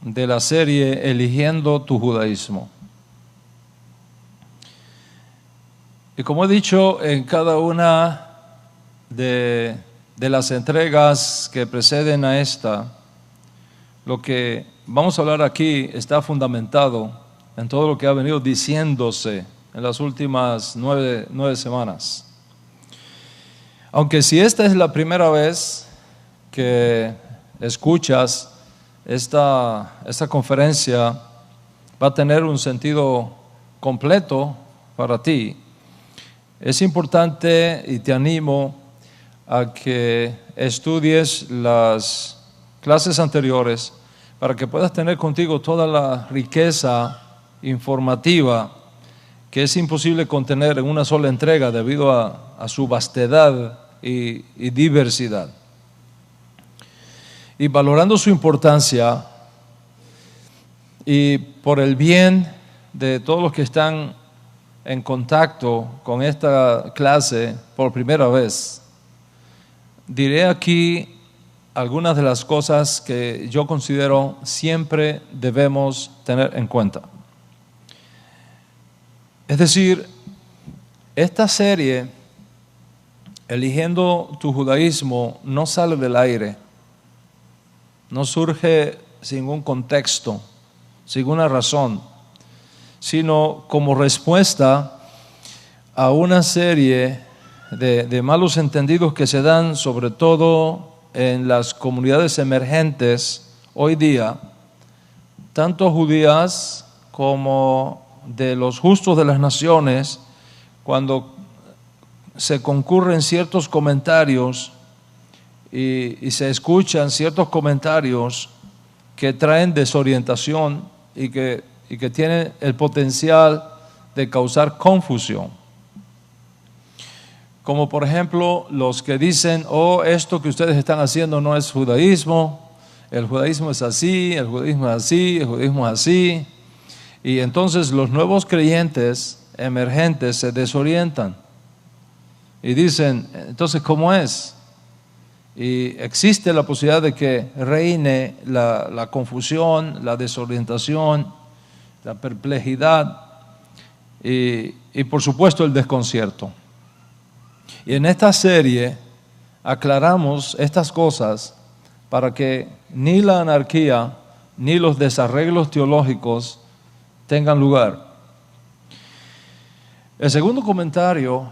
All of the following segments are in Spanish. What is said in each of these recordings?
de la serie Eligiendo tu Judaísmo. Y como he dicho en cada una de las entregas que preceden a esta, lo que vamos a hablar aquí está fundamentado en todo lo que ha venido diciéndose en las últimas nueve semanas. Aunque si esta es la primera vez que escuchas esta conferencia, va a tener un sentido completo para ti. Es importante y te animo a que estudies las clases anteriores para que puedas tener contigo toda la riqueza informativa que es imposible contener en una sola entrega debido a su vastedad y diversidad. Y valorando su importancia y por el bien de todos los que están en contacto con esta clase por primera vez, diré aquí algunas de las cosas que yo considero siempre debemos tener en cuenta. Es decir, esta serie, Eligiendo tu Judaísmo, no sale del aire, no surge sin un contexto, sin una razón, sino como respuesta a una serie de malos entendidos que se dan sobre todo en las comunidades emergentes hoy día, tanto judías como de los justos de las naciones, cuando se concurren ciertos comentarios y se escuchan ciertos comentarios que traen desorientación y que tienen el potencial de causar confusión. Como por ejemplo los que dicen, esto que ustedes están haciendo no es judaísmo, el judaísmo es así, el judaísmo es así, el judaísmo es así. Y entonces los nuevos creyentes emergentes se desorientan y dicen, entonces ¿cómo es? Y existe la posibilidad de que reine la confusión, la desorientación, la perplejidad y por supuesto el desconcierto. Y en esta serie aclaramos estas cosas para que ni la anarquía ni los desarreglos teológicos tengan lugar. El segundo comentario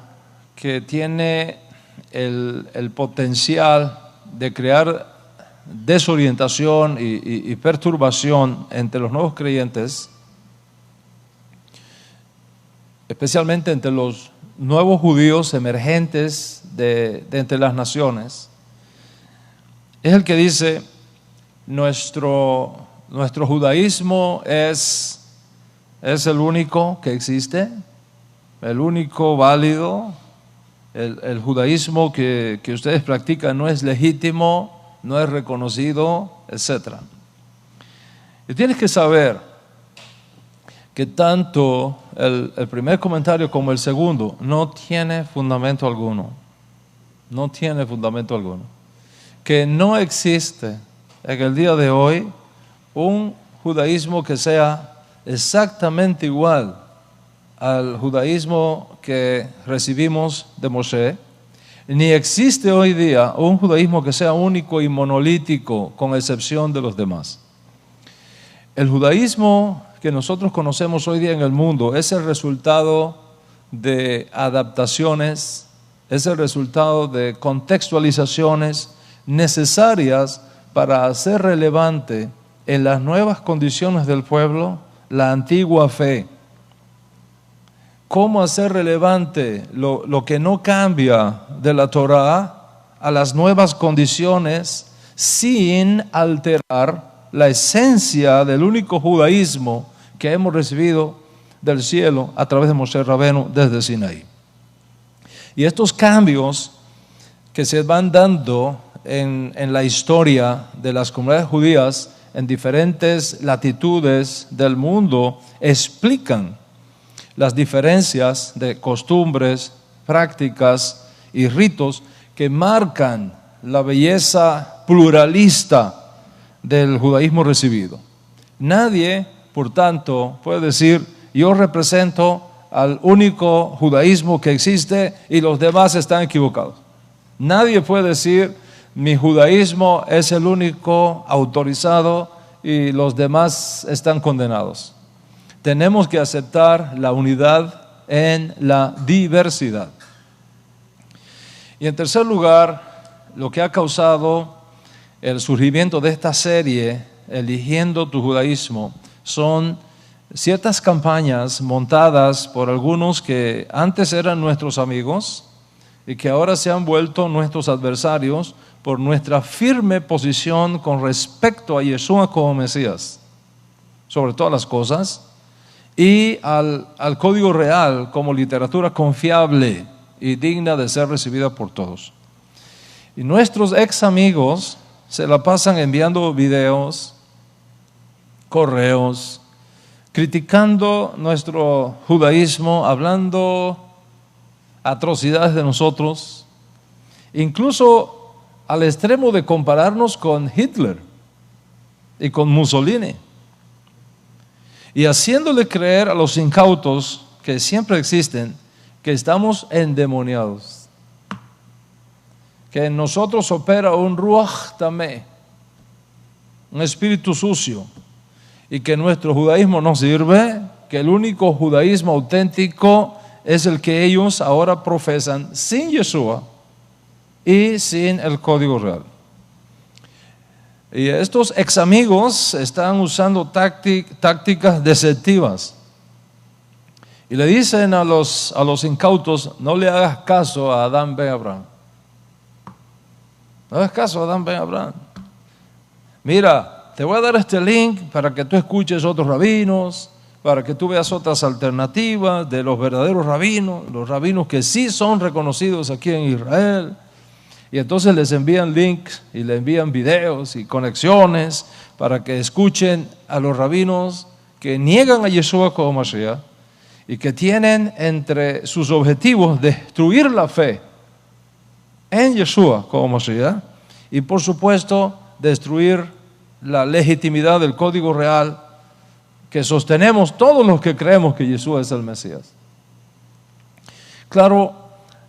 que tiene el potencial de crear desorientación y perturbación entre los nuevos creyentes, especialmente entre los nuevos judíos emergentes de entre las naciones, es el que dice, nuestro judaísmo es el único que existe, el único válido. El judaísmo que ustedes practican no es legítimo, no es reconocido, etc. Y tienes que saber que tanto el primer comentario como el segundo no tiene fundamento alguno. No tiene fundamento alguno. Que no existe en el día de hoy un judaísmo que sea exactamente igual al judaísmo que recibimos de Moshe, ni existe hoy día un judaísmo que sea único y monolítico con excepción de los demás. El judaísmo que nosotros conocemos hoy día en el mundo es el resultado de adaptaciones, es el resultado de contextualizaciones necesarias para hacer relevante en las nuevas condiciones del pueblo la antigua fe. ¿Cómo hacer relevante lo que no cambia de la Torá a las nuevas condiciones sin alterar la esencia del único judaísmo que hemos recibido del cielo a través de Moshe Rabenu desde Sinaí? Y estos cambios que se van dando en la historia de las comunidades judías en diferentes latitudes del mundo explican las diferencias de costumbres, prácticas y ritos que marcan la belleza pluralista del judaísmo recibido. Nadie, por tanto, puede decir, yo represento al único judaísmo que existe y los demás están equivocados. Nadie puede decir, mi judaísmo es el único autorizado y los demás están condenados. Tenemos que aceptar la unidad en la diversidad. Y en tercer lugar, lo que ha causado el surgimiento de esta serie, Eligiendo tu Judaísmo, son ciertas campañas montadas por algunos que antes eran nuestros amigos y que ahora se han vuelto nuestros adversarios por nuestra firme posición con respecto a Yeshua como Mesías, sobre todas las cosas, y al Código Real como literatura confiable y digna de ser recibida por todos. Y nuestros ex amigos se la pasan enviando videos, correos, criticando nuestro judaísmo, hablando atrocidades de nosotros, incluso al extremo de compararnos con Hitler y con Mussolini, y haciéndole creer a los incautos que siempre existen que estamos endemoniados, que en nosotros opera un Ruach Tameh, un espíritu sucio, y que nuestro judaísmo no sirve, que el único judaísmo auténtico es el que ellos ahora profesan sin Yeshua y sin el Código Real. Y estos ex amigos están usando tácticas deceptivas. Y le dicen a los incautos, no le hagas caso a Adán ben Abraham. No hagas caso a Adán ben Abraham. Mira, te voy a dar este link para que tú escuches otros rabinos, para que tú veas otras alternativas de los verdaderos rabinos, los rabinos que sí son reconocidos aquí en Israel. Y entonces les envían links y les envían videos y conexiones para que escuchen a los rabinos que niegan a Yeshua como Mashiach y que tienen entre sus objetivos destruir la fe en Yeshua como Mashiach y por supuesto destruir la legitimidad del Código Real que sostenemos todos los que creemos que Yeshua es el Mesías. Claro,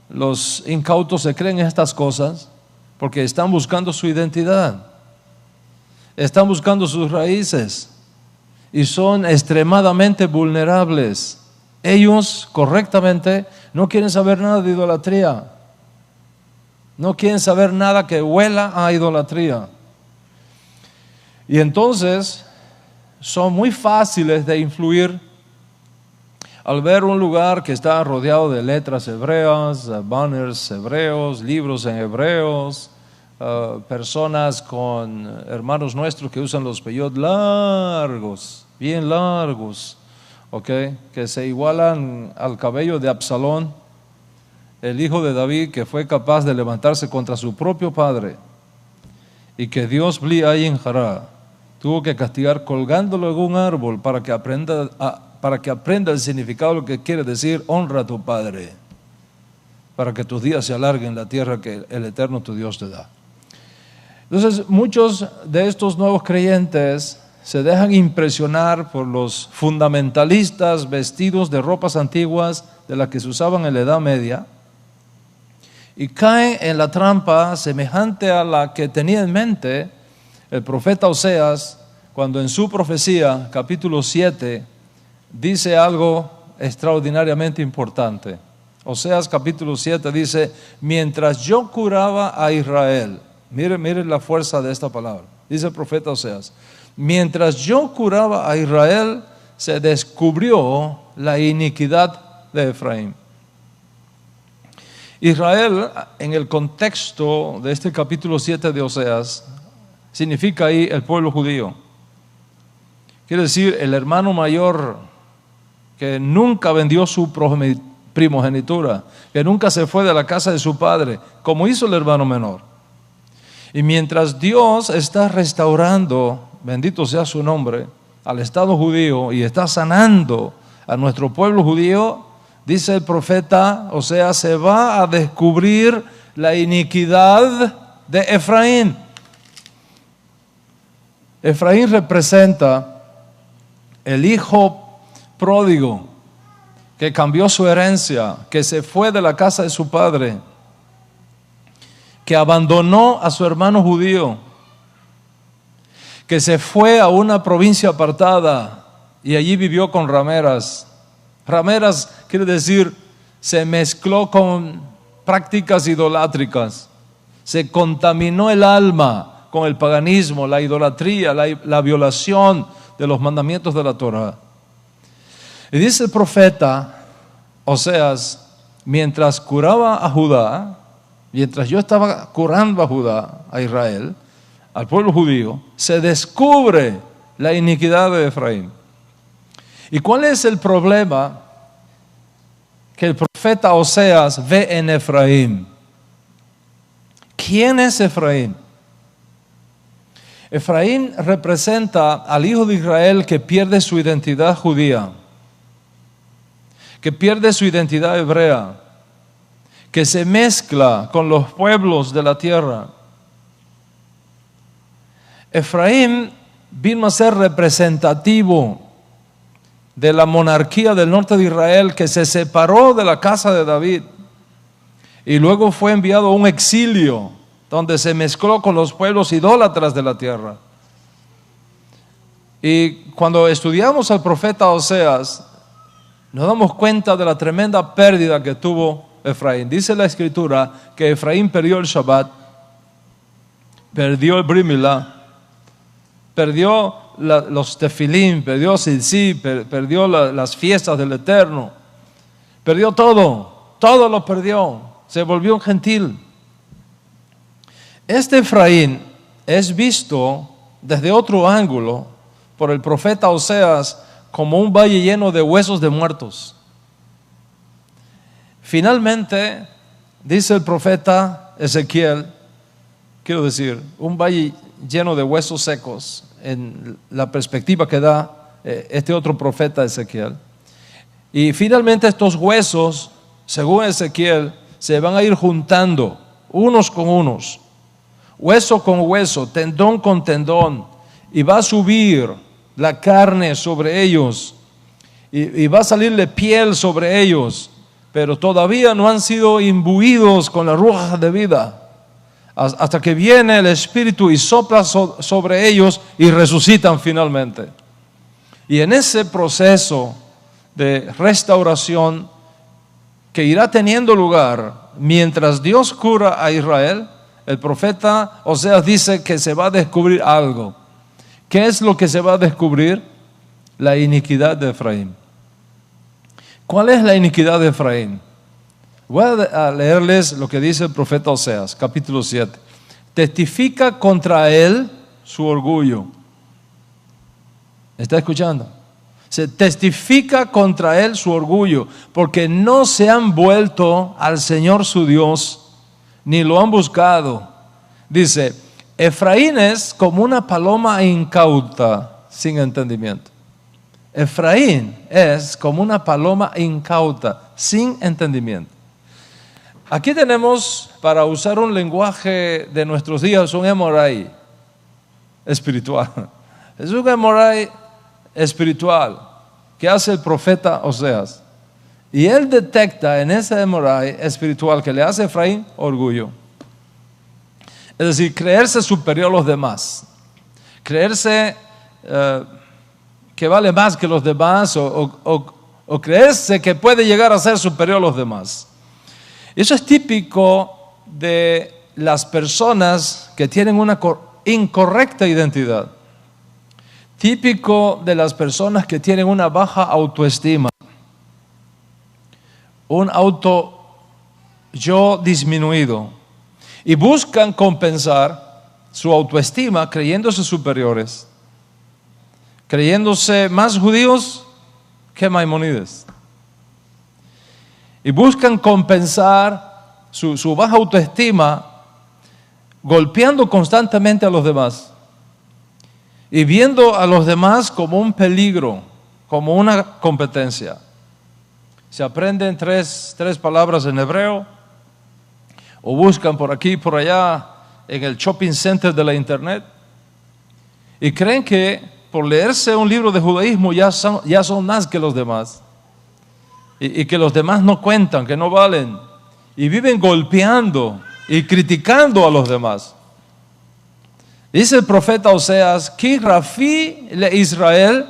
los incautos se creen estas cosas porque están buscando su identidad, están buscando sus raíces y son extremadamente vulnerables. Ellos correctamente no quieren saber nada de idolatría, no quieren saber nada que huela a idolatría. Y entonces son muy fáciles de influir al ver un lugar que está rodeado de letras hebreas, banners hebreos, libros en hebreos, personas con hermanos nuestros que usan los peyot largos, bien largos, ¿okay? Que se igualan al cabello de Absalón, el hijo de David que fue capaz de levantarse contra su propio padre y que Dios Bli Ayin Hara tuvo que castigar colgándolo en un árbol para que aprenda el significado de lo que quiere decir honra a tu padre, para que tus días se alarguen en la tierra que el Eterno tu Dios te da. Entonces muchos de estos nuevos creyentes se dejan impresionar por los fundamentalistas vestidos de ropas antiguas de las que se usaban en la Edad Media y caen en la trampa semejante a la que tenía en mente el profeta Oseas cuando en su profecía, capítulo 7, dice algo extraordinariamente importante. Oseas capítulo 7 dice, mientras yo curaba a Israel, mire la fuerza de esta palabra, dice el profeta Oseas, mientras yo curaba a Israel, se descubrió la iniquidad de Efraín. Israel, en el contexto de este capítulo 7 de Oseas, significa ahí el pueblo judío. Quiere decir el hermano mayor que nunca vendió su primogenitura, que nunca se fue de la casa de su padre, como hizo el hermano menor. Y mientras Dios está restaurando, bendito sea su nombre, al Estado judío y está sanando a nuestro pueblo judío, dice el profeta, o sea, se va a descubrir la iniquidad de Efraín. Efraín representa el hijo pródigo que cambió su herencia, que se fue de la casa de su padre, que abandonó a su hermano judío, que se fue a una provincia apartada y allí vivió con rameras. Rameras quiere decir, se mezcló con prácticas idolátricas, se contaminó el alma con el paganismo, la idolatría, la violación de los mandamientos de la Torah. Y dice el profeta Oseas, mientras curaba a Judá, mientras yo estaba curando a Judá, a Israel, al pueblo judío, se descubre la iniquidad de Efraín. ¿Y cuál es el problema que el profeta Oseas ve en Efraín? ¿Quién es Efraín? Efraín representa al hijo de Israel que pierde su identidad judía, que pierde su identidad hebrea, que se mezcla con los pueblos de la tierra. Efraín vino a ser representativo de la monarquía del norte de Israel, que se separó de la casa de David y luego fue enviado a un exilio donde se mezcló con los pueblos idólatras de la tierra. Y cuando estudiamos al profeta Oseas, nos damos cuenta de la tremenda pérdida que tuvo Efraín. Dice la escritura que Efraín perdió el Shabbat, perdió el Brit Milá, perdió los tefilín, perdió Tzitzit, perdió las fiestas del Eterno, perdió todo lo perdió, se volvió un gentil. Este Efraín es visto desde otro ángulo por el profeta Oseas como un valle lleno de huesos de muertos. Finalmente, dice el profeta Ezequiel, quiero decir, un valle lleno de huesos secos, en la perspectiva que da este otro profeta Ezequiel. Y finalmente estos huesos, según Ezequiel, se van a ir juntando unos con unos, hueso con hueso, tendón con tendón, y va a subir la carne sobre ellos, y va a salirle piel sobre ellos, pero todavía no han sido imbuidos con la ruaj de vida, hasta que viene el Espíritu y sopla sobre ellos y resucitan finalmente. Y en ese proceso de restauración que irá teniendo lugar mientras Dios cura a Israel, el profeta Oseas dice que se va a descubrir algo. ¿Qué es lo que se va a descubrir? La iniquidad de Efraín. ¿Cuál es la iniquidad de Efraín? Voy a leerles lo que dice el profeta Oseas, capítulo 7. Testifica contra él su orgullo. ¿Está escuchando? Se testifica contra él su orgullo, porque no se han vuelto al Señor su Dios, ni lo han buscado. Dice, Efraín es como una paloma incauta, sin entendimiento. Efraín es como una paloma incauta, sin entendimiento. Aquí tenemos, para usar un lenguaje de nuestros días, un Emorai espiritual. Es un Emorai espiritual que hace el profeta Oseas. Y él detecta en ese Emorai espiritual que le hace a Efraín orgullo. Es decir, creerse superior a los demás. Creerse que vale más que los demás o creerse que puede llegar a ser superior a los demás. Eso es típico de las personas que tienen una incorrecta identidad. Típico de las personas que tienen una baja autoestima. Un yo disminuido. Y buscan compensar su autoestima creyéndose superiores. Creyéndose más judíos que Maimónides. Y buscan compensar su baja autoestima golpeando constantemente a los demás y viendo a los demás como un peligro, como una competencia. Se aprenden tres palabras en hebreo o buscan por aquí y por allá en el shopping center de la internet y creen que por leerse un libro de judaísmo ya son más que los demás. Y que los demás no cuentan, que no valen. Y viven golpeando y criticando a los demás. Dice el profeta Oseas, Ki Rafi le Israel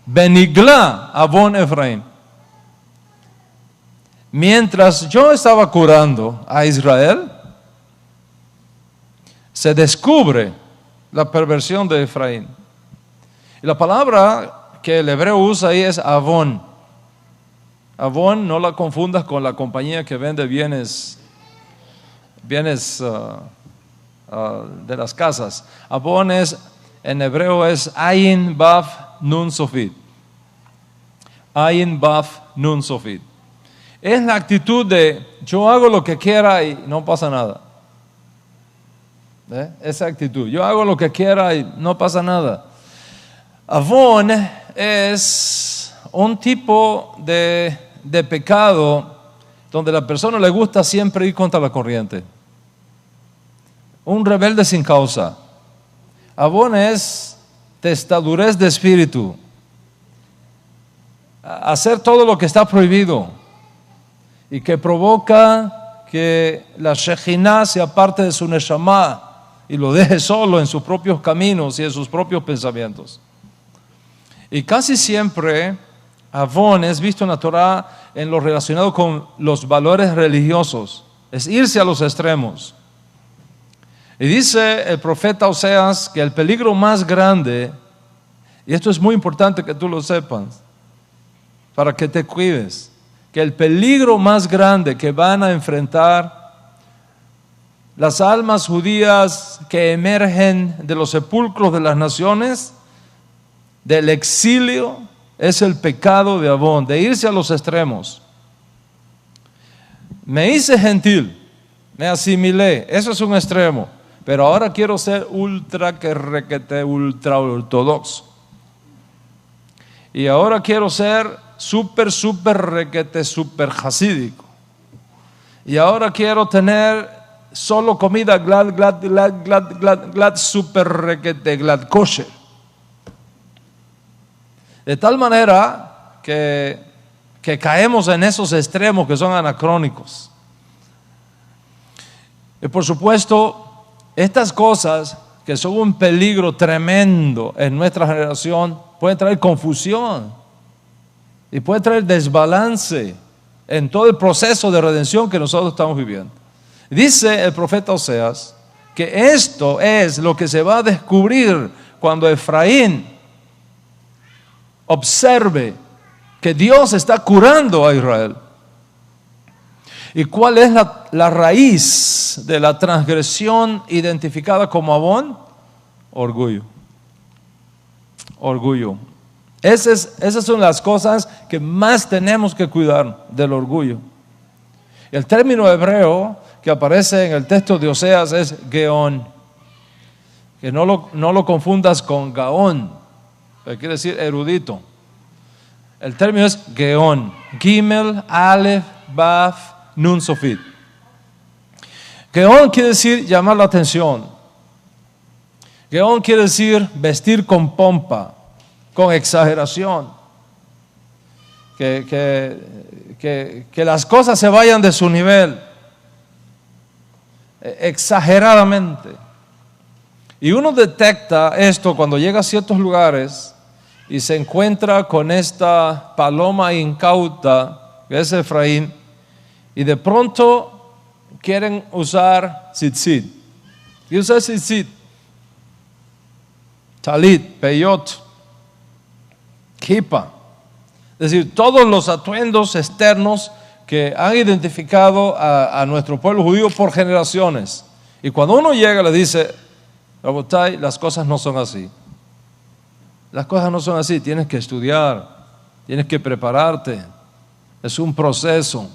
benigla avon Efraín. Mientras yo estaba curando a Israel, se descubre la perversión de Efraín. Y la palabra que el hebreo usa ahí es avon. Avon, no la confundas con la compañía que vende bienes de las casas. Avon en hebreo es Ayin Baf Nun Sofit. Ayin Baf Nun Sofit. Es la actitud de yo hago lo que quiera y no pasa nada. Esa actitud, yo hago lo que quiera y no pasa nada. Avon es un tipo de pecado donde a la persona le gusta siempre ir contra la corriente. Un rebelde sin causa. Avon es testadurez de espíritu. Hacer todo lo que está prohibido y que provoca que la Shejinah se aparte de su Neshama y lo deje solo en sus propios caminos y en sus propios pensamientos. Y casi siempre Avon es visto en la Torah en lo relacionado con los valores religiosos. Es irse a los extremos. Y dice el profeta Oseas que el peligro más grande, y esto es muy importante que tú lo sepas, para que te cuides, que el peligro más grande que van a enfrentar las almas judías que emergen de los sepulcros de las naciones, del exilio, es el pecado de Avon, de irse a los extremos. Me hice gentil, me asimilé, eso es un extremo, pero ahora quiero ser ultra ortodoxo. Y ahora quiero ser súper hasídico. Y ahora quiero tener solo comida glad, súper kosher. De tal manera que caemos en esos extremos que son anacrónicos. Y por supuesto, estas cosas que son un peligro tremendo en nuestra generación pueden traer confusión y pueden traer desbalance en todo el proceso de redención que nosotros estamos viviendo. Dice el profeta Oseas que esto es lo que se va a descubrir cuando Efraín observe que Dios está curando a Israel. ¿Y cuál es la raíz de la transgresión identificada como Avon? Orgullo. Orgullo. Esas son las cosas que más tenemos que cuidar del orgullo. El término hebreo que aparece en el texto de Oseas es Geón. Que no lo confundas con Gaón, que quiere decir erudito. El término es Geón. Gimel, Aleph, Baf, Nun Sofit. Geón quiere decir llamar la atención. Geón quiere decir vestir con pompa, con exageración. Que las cosas se vayan de su nivel, exageradamente. Y uno detecta esto cuando llega a ciertos lugares y se encuentra con esta paloma incauta, que es Efraín, y de pronto quieren usar tzitzit. ¿Qué usa tzitzit? Talit, peyot, kipa. Es decir, todos los atuendos externos que han identificado a nuestro pueblo judío por generaciones. Y cuando uno llega le dice, Rabotai, las cosas no son así. Las cosas no son así, tienes que estudiar, tienes que prepararte. Es un proceso.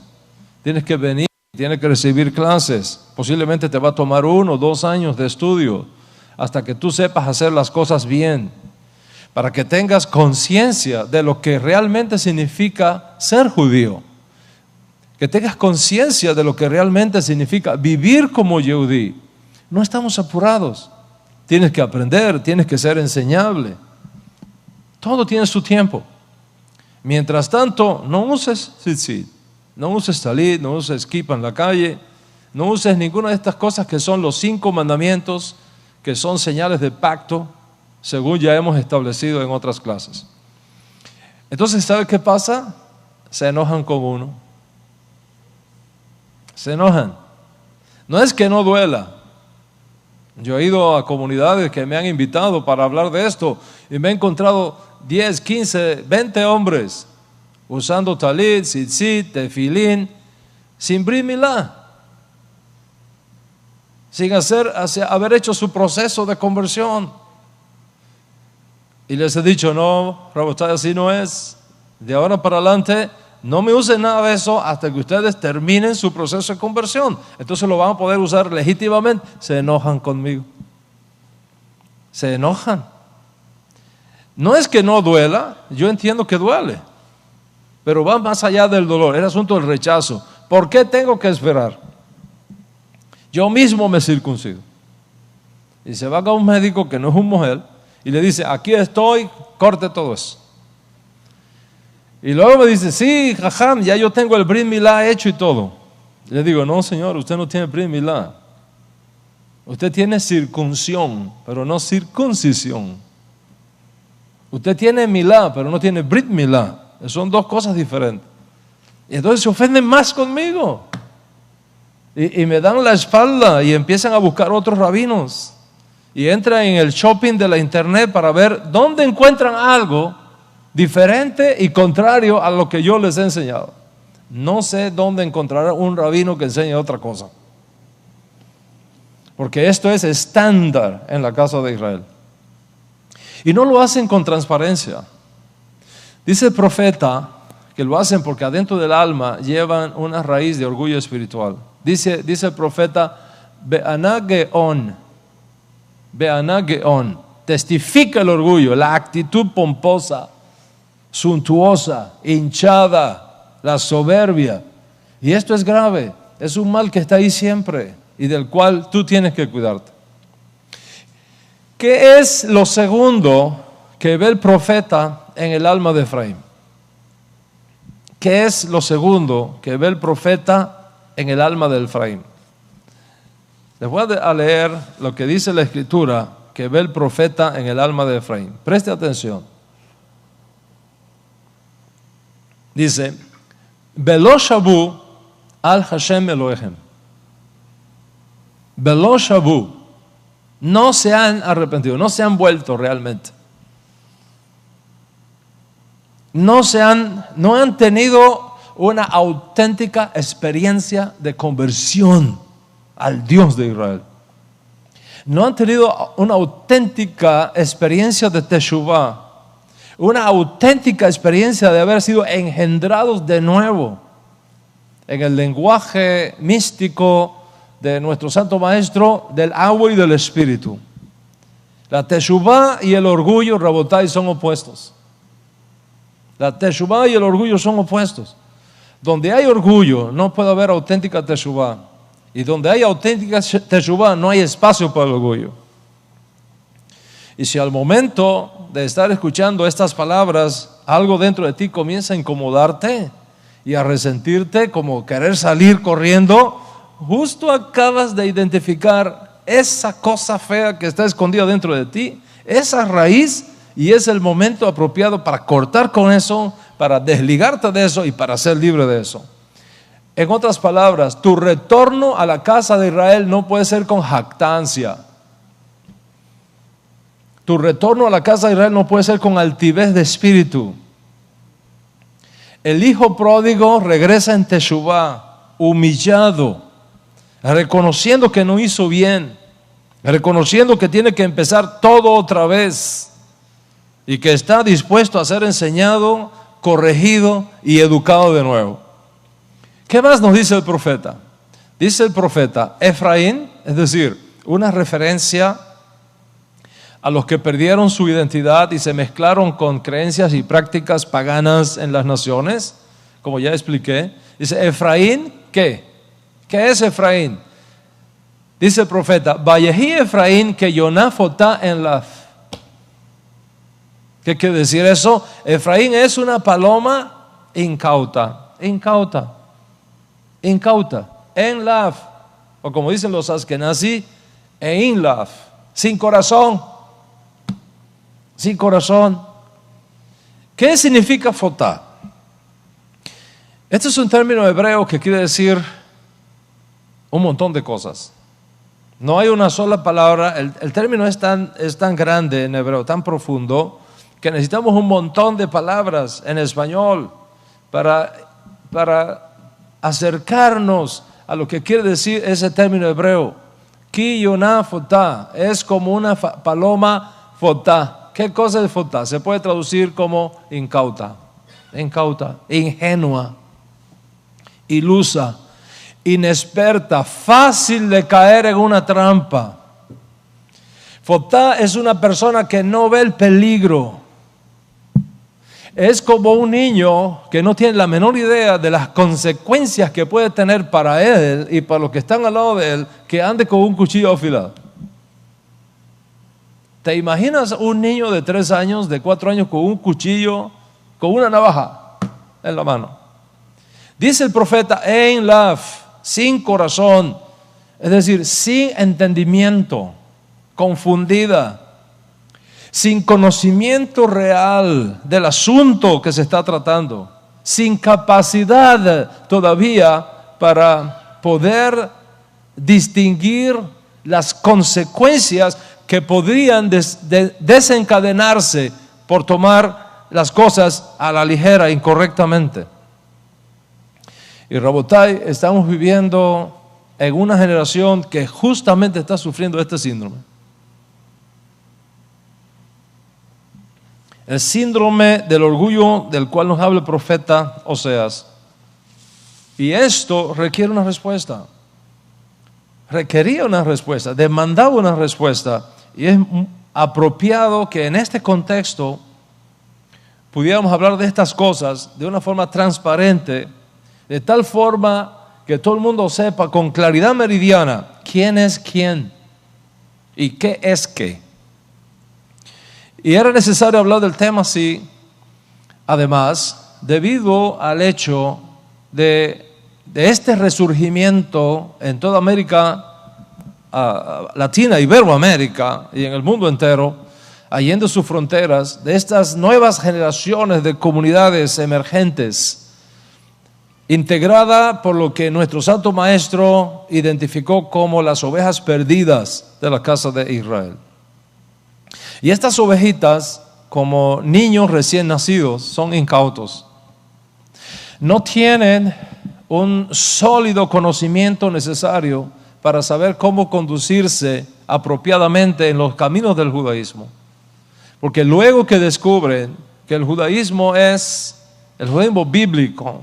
Tienes que venir, tienes que recibir clases. Posiblemente te va a tomar 1 o 2 años de estudio hasta que tú sepas hacer las cosas bien, para que tengas conciencia de lo que realmente significa ser judío, que tengas conciencia de lo que realmente significa vivir como yehudí. No estamos apurados, tienes que aprender, tienes que ser enseñable. Todo tiene su tiempo. Mientras tanto, no uses tzitzit, no uses talit, no uses kippah en la calle, no uses ninguna de estas cosas que son los 5 mandamientos, que son señales de pacto, según ya hemos establecido en otras clases. Entonces, ¿sabe qué pasa? Se enojan con uno. Se enojan. No es que no duela. Yo he ido a comunidades que me han invitado para hablar de esto y me he encontrado 10, 15, 20 hombres usando talit, tzitzit, tefilín, sin brit milá, sin haber hecho su proceso de conversión. Y les he dicho, no, Rabotay, así no es. De ahora para adelante, no me usen nada de eso hasta que ustedes terminen su proceso de conversión. Entonces lo van a poder usar legítimamente. Se enojan conmigo. Se enojan. No es que no duela, yo entiendo que duele, pero va más allá del dolor, el asunto del rechazo. ¿Por qué tengo que esperar? Yo mismo me circuncido. Y se va a un médico que no es un mujer y le dice, aquí estoy, corte todo eso. Y luego me dice, sí, jajam, ya yo tengo el brit milá hecho y todo. Le digo, no señor, usted no tiene brit milá. Usted tiene circuncisión, pero no circuncisión. Usted tiene milá, pero no tiene brit milá. Son 2 cosas diferentes. Y entonces se ofenden más conmigo. Y me dan la espalda y empiezan a buscar otros rabinos. Y entran en el shopping de la internet para ver dónde encuentran algo diferente y contrario a lo que yo les he enseñado. No sé dónde encontrar un rabino que enseñe otra cosa. Porque esto es estándar en la casa de Israel. Y no lo hacen con transparencia. Dice el profeta que lo hacen porque adentro del alma llevan una raíz de orgullo espiritual. Dice el profeta, Be'ana Geon, testifica el orgullo, la actitud pomposa, suntuosa, hinchada, la soberbia. Y esto es grave, es un mal que está ahí siempre y del cual tú tienes que cuidarte. ¿Qué es lo segundo que ve el profeta en el alma de Efraín? ¿Qué es lo segundo que ve el profeta en el alma de Efraín? Les voy a leer lo que dice la Escritura que ve el profeta en el alma de Efraín. Preste atención. Dice, Velo shavu al Hashem Elohim. Velo shavu. No se han arrepentido, no se han vuelto realmente. No han tenido una auténtica experiencia de conversión al Dios de Israel. No han tenido una auténtica experiencia de teshuvah, una auténtica experiencia de haber sido engendrados de nuevo en el lenguaje místico de nuestro Santo Maestro, del agua y del Espíritu. La teshuvah y el orgullo, Rabotay, son opuestos. La teshuvah y el orgullo son opuestos. Donde hay orgullo no puede haber auténtica teshuvah. Y donde hay auténtica teshuvah no hay espacio para el orgullo. Y si al momento de estar escuchando estas palabras, algo dentro de ti comienza a incomodarte y a resentirte, como querer salir corriendo, justo acabas de identificar esa cosa fea que está escondida dentro de ti, esa raíz, y es el momento apropiado para cortar con eso, para desligarte de eso y para ser libre de eso. En otras palabras, tu retorno a la casa de Israel no puede ser con jactancia. Tu retorno a la casa de Israel no puede ser con altivez de espíritu. El hijo pródigo regresa en teshuvah, humillado, reconociendo que no hizo bien, reconociendo que tiene que empezar todo otra vez y que está dispuesto a ser enseñado, corregido y educado de nuevo. ¿Qué más nos dice el profeta? Dice el profeta, Efraín, es decir, una referencia a los que perdieron su identidad y se mezclaron con creencias y prácticas paganas en las naciones, como ya expliqué. Dice, Efraín, ¿qué? ¿Qué es Efraín? Dice el profeta, Vayehi Efraín que Yonah fotá en la. ¿Qué quiere decir eso? Efraín es una paloma incauta, en laf, o como dicen los askenazí, in laf, sin corazón. ¿Qué significa fotá? Este es un término hebreo que quiere decir un montón de cosas. No hay una sola palabra. El término es tan grande en hebreo, tan profundo, que necesitamos un montón de palabras en español para acercarnos a lo que quiere decir ese término hebreo. Ki yonah fotá, es como una paloma fotá. ¿Qué cosa es fotá? Se puede traducir como incauta, ingenua, ilusa, inexperta, fácil de caer en una trampa. Fotá es una persona que no ve el peligro. Es como un niño que no tiene la menor idea de las consecuencias que puede tener para él y para los que están al lado de él, que ande con un cuchillo afilado. ¿Te imaginas un niño de 3 años, de 4 años con un cuchillo, con una navaja en la mano? Dice el profeta, ein laf, sin corazón, es decir, sin entendimiento, confundida, sin conocimiento real del asunto que se está tratando, sin capacidad todavía para poder distinguir las consecuencias que podrían desencadenarse por tomar las cosas a la ligera, incorrectamente. Y Rabotai, estamos viviendo en una generación que justamente está sufriendo este síndrome. El síndrome del orgullo del cual nos habla el profeta Oseas. Y esto requiere una respuesta. Requería una respuesta, demandaba una respuesta. Y es apropiado que en este contexto pudiéramos hablar de estas cosas de una forma transparente, de tal forma que todo el mundo sepa con claridad meridiana quién es quién y qué es qué. Y era necesario hablar del tema así, además, debido al hecho de este resurgimiento en toda América Latina, Iberoamérica y en el mundo entero, allende sus fronteras, de estas nuevas generaciones de comunidades emergentes, integrada por lo que nuestro Santo Maestro identificó como las ovejas perdidas de la casa de Israel. Y estas ovejitas, como niños recién nacidos, son incautos. No tienen un sólido conocimiento necesario para saber cómo conducirse apropiadamente en los caminos del judaísmo. Porque luego que descubren que el judaísmo bíblico,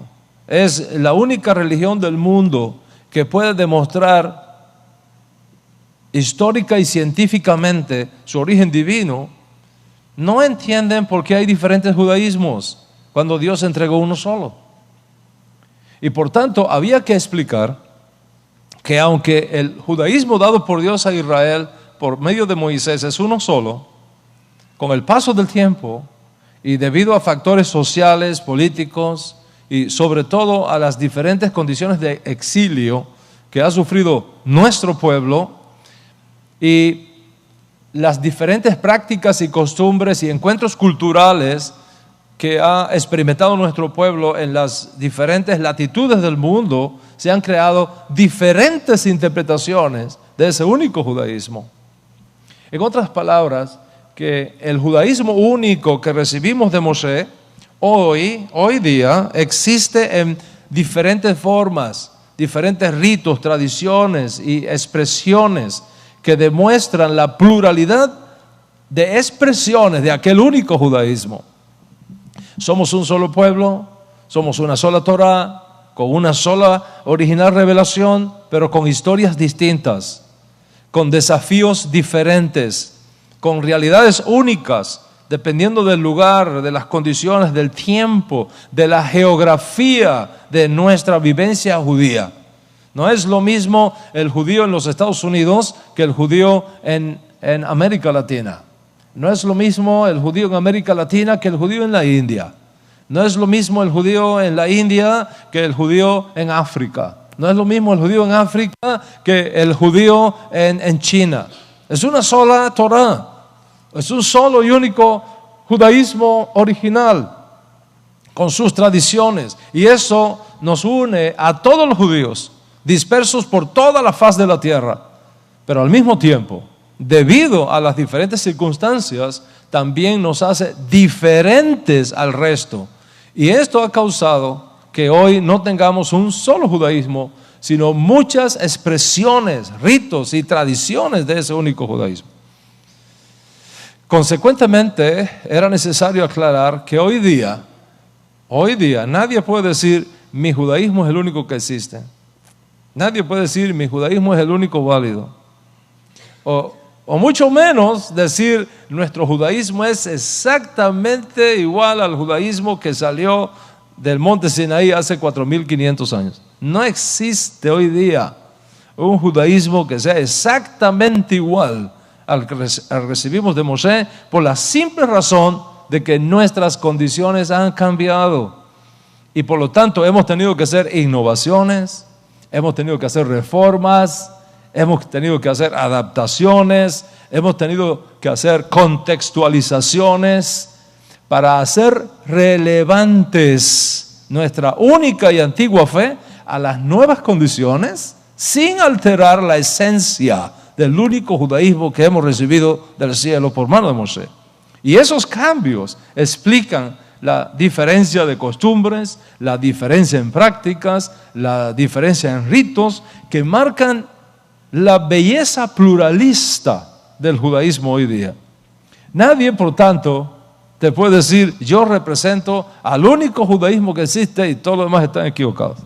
es la única religión del mundo que puede demostrar histórica y científicamente su origen divino, no entienden por qué hay diferentes judaísmos cuando Dios entregó uno solo. Y por tanto había que explicar que aunque el judaísmo dado por Dios a Israel por medio de Moisés es uno solo, con el paso del tiempo y debido a factores sociales, políticos y sobre todo a las diferentes condiciones de exilio que ha sufrido nuestro pueblo, y las diferentes prácticas y costumbres y encuentros culturales que ha experimentado nuestro pueblo en las diferentes latitudes del mundo, se han creado diferentes interpretaciones de ese único judaísmo. En otras palabras, que el judaísmo único que recibimos de Moshe, hoy día existe en diferentes formas, diferentes ritos, tradiciones y expresiones que demuestran la pluralidad de expresiones de aquel único judaísmo. Somos un solo pueblo, somos una sola Torá, con una sola original revelación, pero con historias distintas, con desafíos diferentes, con realidades únicas, dependiendo del lugar, de las condiciones, del tiempo, de la geografía de nuestra vivencia judía. No es lo mismo el judío en los Estados Unidos que el judío en América Latina. No es lo mismo el judío en América Latina que el judío en la India. No es lo mismo el judío en la India que el judío en África. No es lo mismo el judío en África que el judío en China. Es una sola Torah. Es un solo y único judaísmo original, con sus tradiciones. Y eso nos une a todos los judíos, dispersos por toda la faz de la tierra. Pero al mismo tiempo, debido a las diferentes circunstancias, también nos hace diferentes al resto. Y esto ha causado que hoy no tengamos un solo judaísmo, sino muchas expresiones, ritos y tradiciones de ese único judaísmo. Consecuentemente, era necesario aclarar que hoy día nadie puede decir, mi judaísmo es el único que existe. Nadie puede decir, mi judaísmo es el único válido. O mucho menos decir, nuestro judaísmo es exactamente igual al judaísmo que salió del monte Sinaí hace 4.500 años. No existe hoy día un judaísmo que sea exactamente igual al que recibimos de Moshe, por la simple razón de que nuestras condiciones han cambiado. Y por lo tanto hemos tenido que hacer innovaciones, hemos tenido que hacer reformas, hemos tenido que hacer adaptaciones, hemos tenido que hacer contextualizaciones para hacer relevantes nuestra única y antigua fe a las nuevas condiciones, sin alterar la esencia del único judaísmo que hemos recibido del cielo por mano de Moshe. Y esos cambios explican la diferencia de costumbres, la diferencia en prácticas, la diferencia en ritos, que marcan la belleza pluralista del judaísmo hoy día. Nadie, por tanto, te puede decir, yo represento al único judaísmo que existe y todos los demás están equivocados.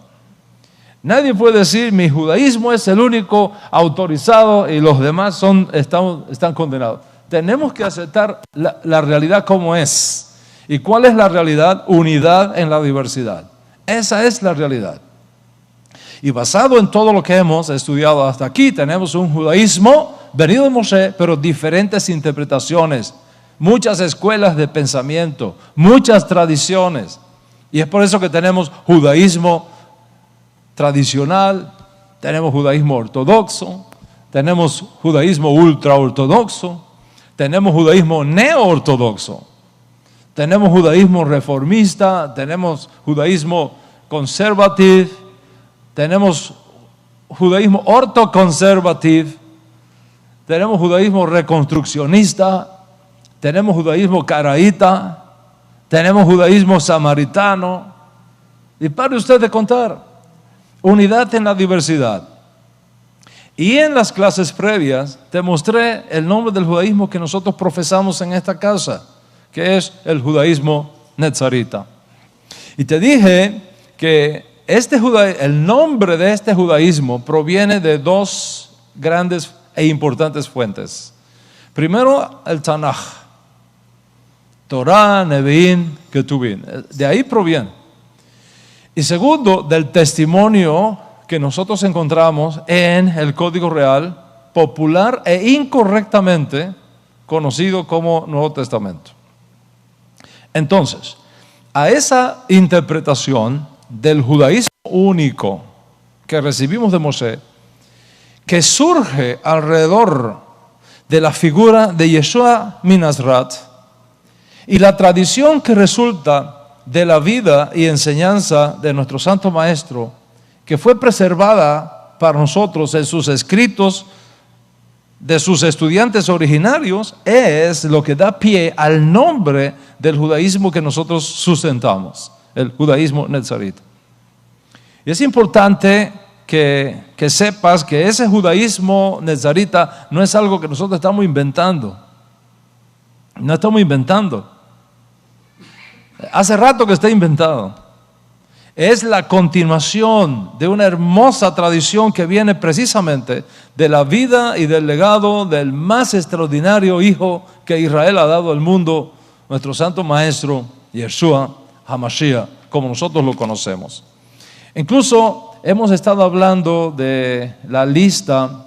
Nadie puede decir, mi judaísmo es el único autorizado y los demás están condenados. Tenemos que aceptar la realidad como es. ¿Y cuál es la realidad? Unidad en la diversidad. Esa es la realidad. Y basado en todo lo que hemos estudiado hasta aquí, tenemos un judaísmo venido de Moshe, pero diferentes interpretaciones, muchas escuelas de pensamiento, muchas tradiciones. Y es por eso que tenemos judaísmo tradicional, tenemos judaísmo ortodoxo, tenemos judaísmo ultraortodoxo, tenemos judaísmo neoortodoxo, tenemos judaísmo reformista, tenemos judaísmo conservativo, tenemos judaísmo ortoconservativo, tenemos judaísmo reconstruccionista, tenemos judaísmo caraíta, tenemos judaísmo samaritano. Y pare usted de contar. Unidad en la diversidad. Y en las clases previas te mostré el nombre del judaísmo que nosotros profesamos en esta casa, que es el judaísmo netzarita. Y te dije que el nombre de este judaísmo proviene de dos grandes e importantes fuentes. Primero, el Tanaj, Torah, Nevi'im, Ketuvim. De ahí proviene. Y segundo, del testimonio que nosotros encontramos en el Código Real, popular e incorrectamente conocido como Nuevo Testamento. Entonces, a esa interpretación del judaísmo único que recibimos de Moshe, que surge alrededor de la figura de Yeshua Minazrat y la tradición que resulta de la vida y enseñanza de nuestro Santo Maestro, que fue preservada para nosotros en sus escritos de sus estudiantes originarios, es lo que da pie al nombre del judaísmo que nosotros sustentamos, el judaísmo netzarita. Y es importante que sepas que ese judaísmo netzarita no es algo que nosotros estamos inventando. No estamos inventando. Hace rato que está inventado. Es la continuación de una hermosa tradición que viene precisamente de la vida y del legado del más extraordinario hijo que Israel ha dado al mundo, nuestro Santo Maestro, Yeshua HaMashiach, como nosotros lo conocemos. Incluso hemos estado hablando de la lista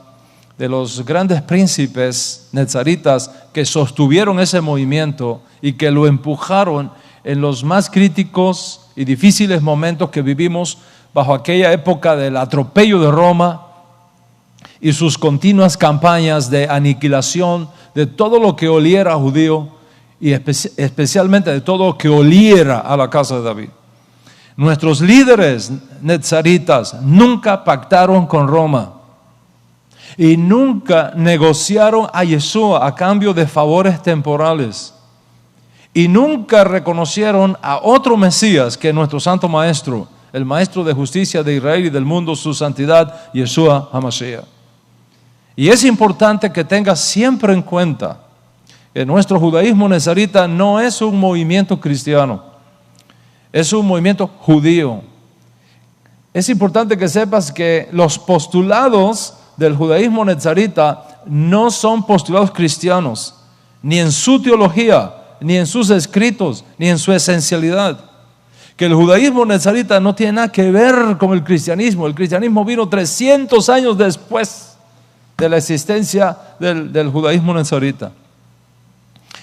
de los grandes príncipes nezaritas que sostuvieron ese movimiento y que lo empujaron en los más críticos y difíciles momentos que vivimos bajo aquella época del atropello de Roma y sus continuas campañas de aniquilación de todo lo que oliera judío y especialmente de todo lo que oliera a la casa de David. Nuestros líderes nezaritas nunca pactaron con Roma y nunca negociaron a Yeshua a cambio de favores temporales y nunca reconocieron a otro Mesías que nuestro Santo Maestro, el Maestro de justicia de Israel y del mundo, su santidad, Yeshua HaMashiach. Y es importante que tengas siempre en cuenta que nuestro judaísmo nezarita no es un movimiento cristiano, es un movimiento judío. Es importante que sepas que los postulados del judaísmo nezarita no son postulados cristianos, ni en su teología, ni en sus escritos, ni en su esencialidad. Que el judaísmo nezarita no tiene nada que ver con el cristianismo. El cristianismo vino 300 años después de la existencia del judaísmo nezarita.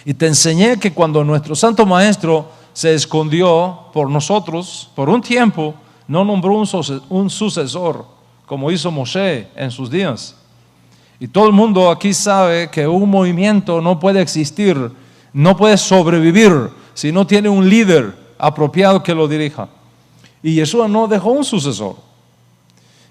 Y te enseñé que cuando nuestro Santo Maestro se escondió por nosotros, por un tiempo, no nombró un sucesor, como hizo Moshe en sus días. Y todo el mundo aquí sabe que un movimiento no puede existir, no puede sobrevivir si no tiene un líder apropiado que lo dirija. Y Yeshua no dejó un sucesor.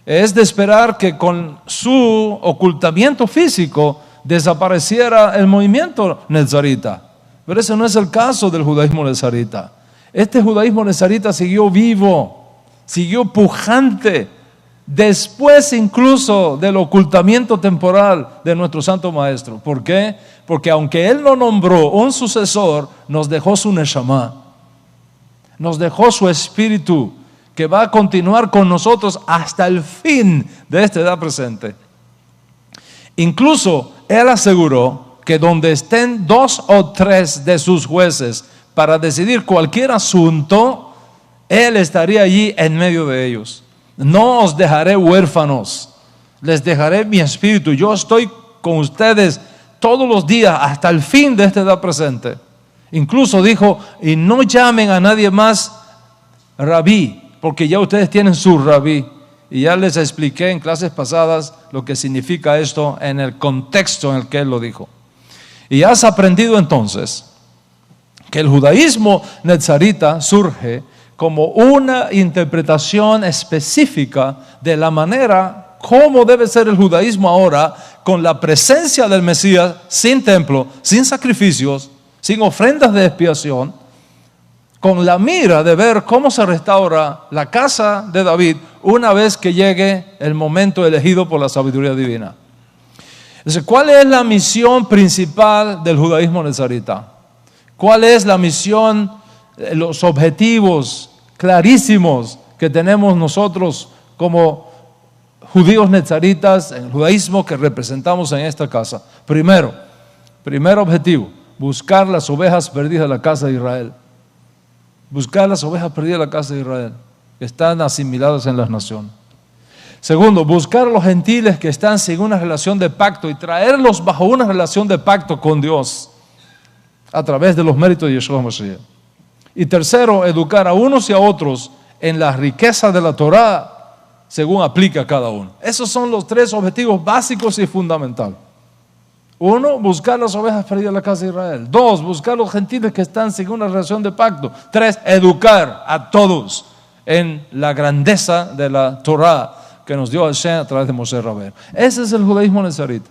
Es de esperar que con su ocultamiento físico desapareciera el movimiento nezarita. Pero ese no es el caso del judaísmo nezarita. Este judaísmo nezarita siguió vivo, siguió pujante, después incluso del ocultamiento temporal de nuestro Santo Maestro. ¿Por qué? Porque aunque Él no nombró un sucesor, nos dejó su Neshama, nos dejó su espíritu, que va a continuar con nosotros hasta el fin de esta edad presente. Incluso Él aseguró que donde estén 2 o 3 de sus jueces para decidir cualquier asunto, Él estaría allí en medio de ellos. No os dejaré huérfanos, les dejaré mi espíritu. Yo estoy con ustedes todos los días hasta el fin de esta edad presente. Incluso dijo, y no llamen a nadie más rabí, porque ya ustedes tienen su rabí. Y ya les expliqué en clases pasadas lo que significa esto en el contexto en el que Él lo dijo. Y has aprendido entonces que el judaísmo nezarita surge como una interpretación específica de la manera como debe ser el judaísmo ahora, con la presencia del Mesías, sin templo, sin sacrificios, sin ofrendas de expiación, con la mira de ver cómo se restaura la casa de David una vez que llegue el momento elegido por la sabiduría divina. Entonces, ¿cuál es la misión principal del judaísmo nezarita? ¿Cuál es la misión, los objetivos clarísimos que tenemos nosotros como judíos nezaritas en el judaísmo que representamos en esta casa? Primer objetivo, buscar las ovejas perdidas de la casa de Israel. Buscar las ovejas perdidas de la casa de Israel, que están asimiladas en las naciones. Segundo, buscar a los gentiles que están sin una relación de pacto y traerlos bajo una relación de pacto con Dios a través de los méritos de Yeshua Mashiach. Y tercero, educar a unos y a otros en la riqueza de la Torah según aplica a cada uno. Esos son los 3 objetivos básicos y fundamentales. 1, buscar las ovejas perdidas de la casa de Israel. 2, buscar los gentiles que están sin una relación de pacto. 3, educar a todos en la grandeza de la Torah que nos dio Hashem a través de Moshe Rabbeinu. Ese es el judaísmo nezarita.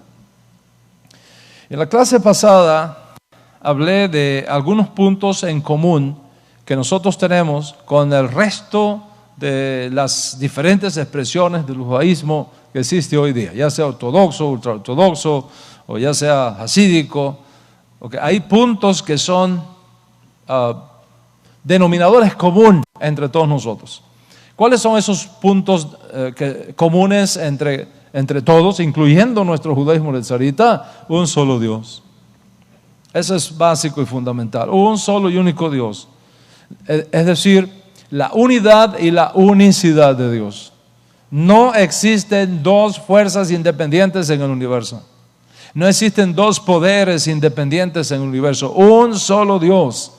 En la clase pasada hablé de algunos puntos en común que nosotros tenemos con el resto de las diferentes expresiones del judaísmo que existe hoy día, ya sea ortodoxo, ultraortodoxo, o ya sea hasídico. Okay. Hay puntos que son denominadores comunes entre todos nosotros. ¿Cuáles son esos puntos comunes entre todos, incluyendo nuestro judaísmo nezarita? Un solo Dios. Eso es básico y fundamental. Un solo y único Dios. Es decir, la unidad y la unicidad de Dios. No existen dos fuerzas independientes en el universo. No existen dos poderes independientes en el universo. Un solo Dios,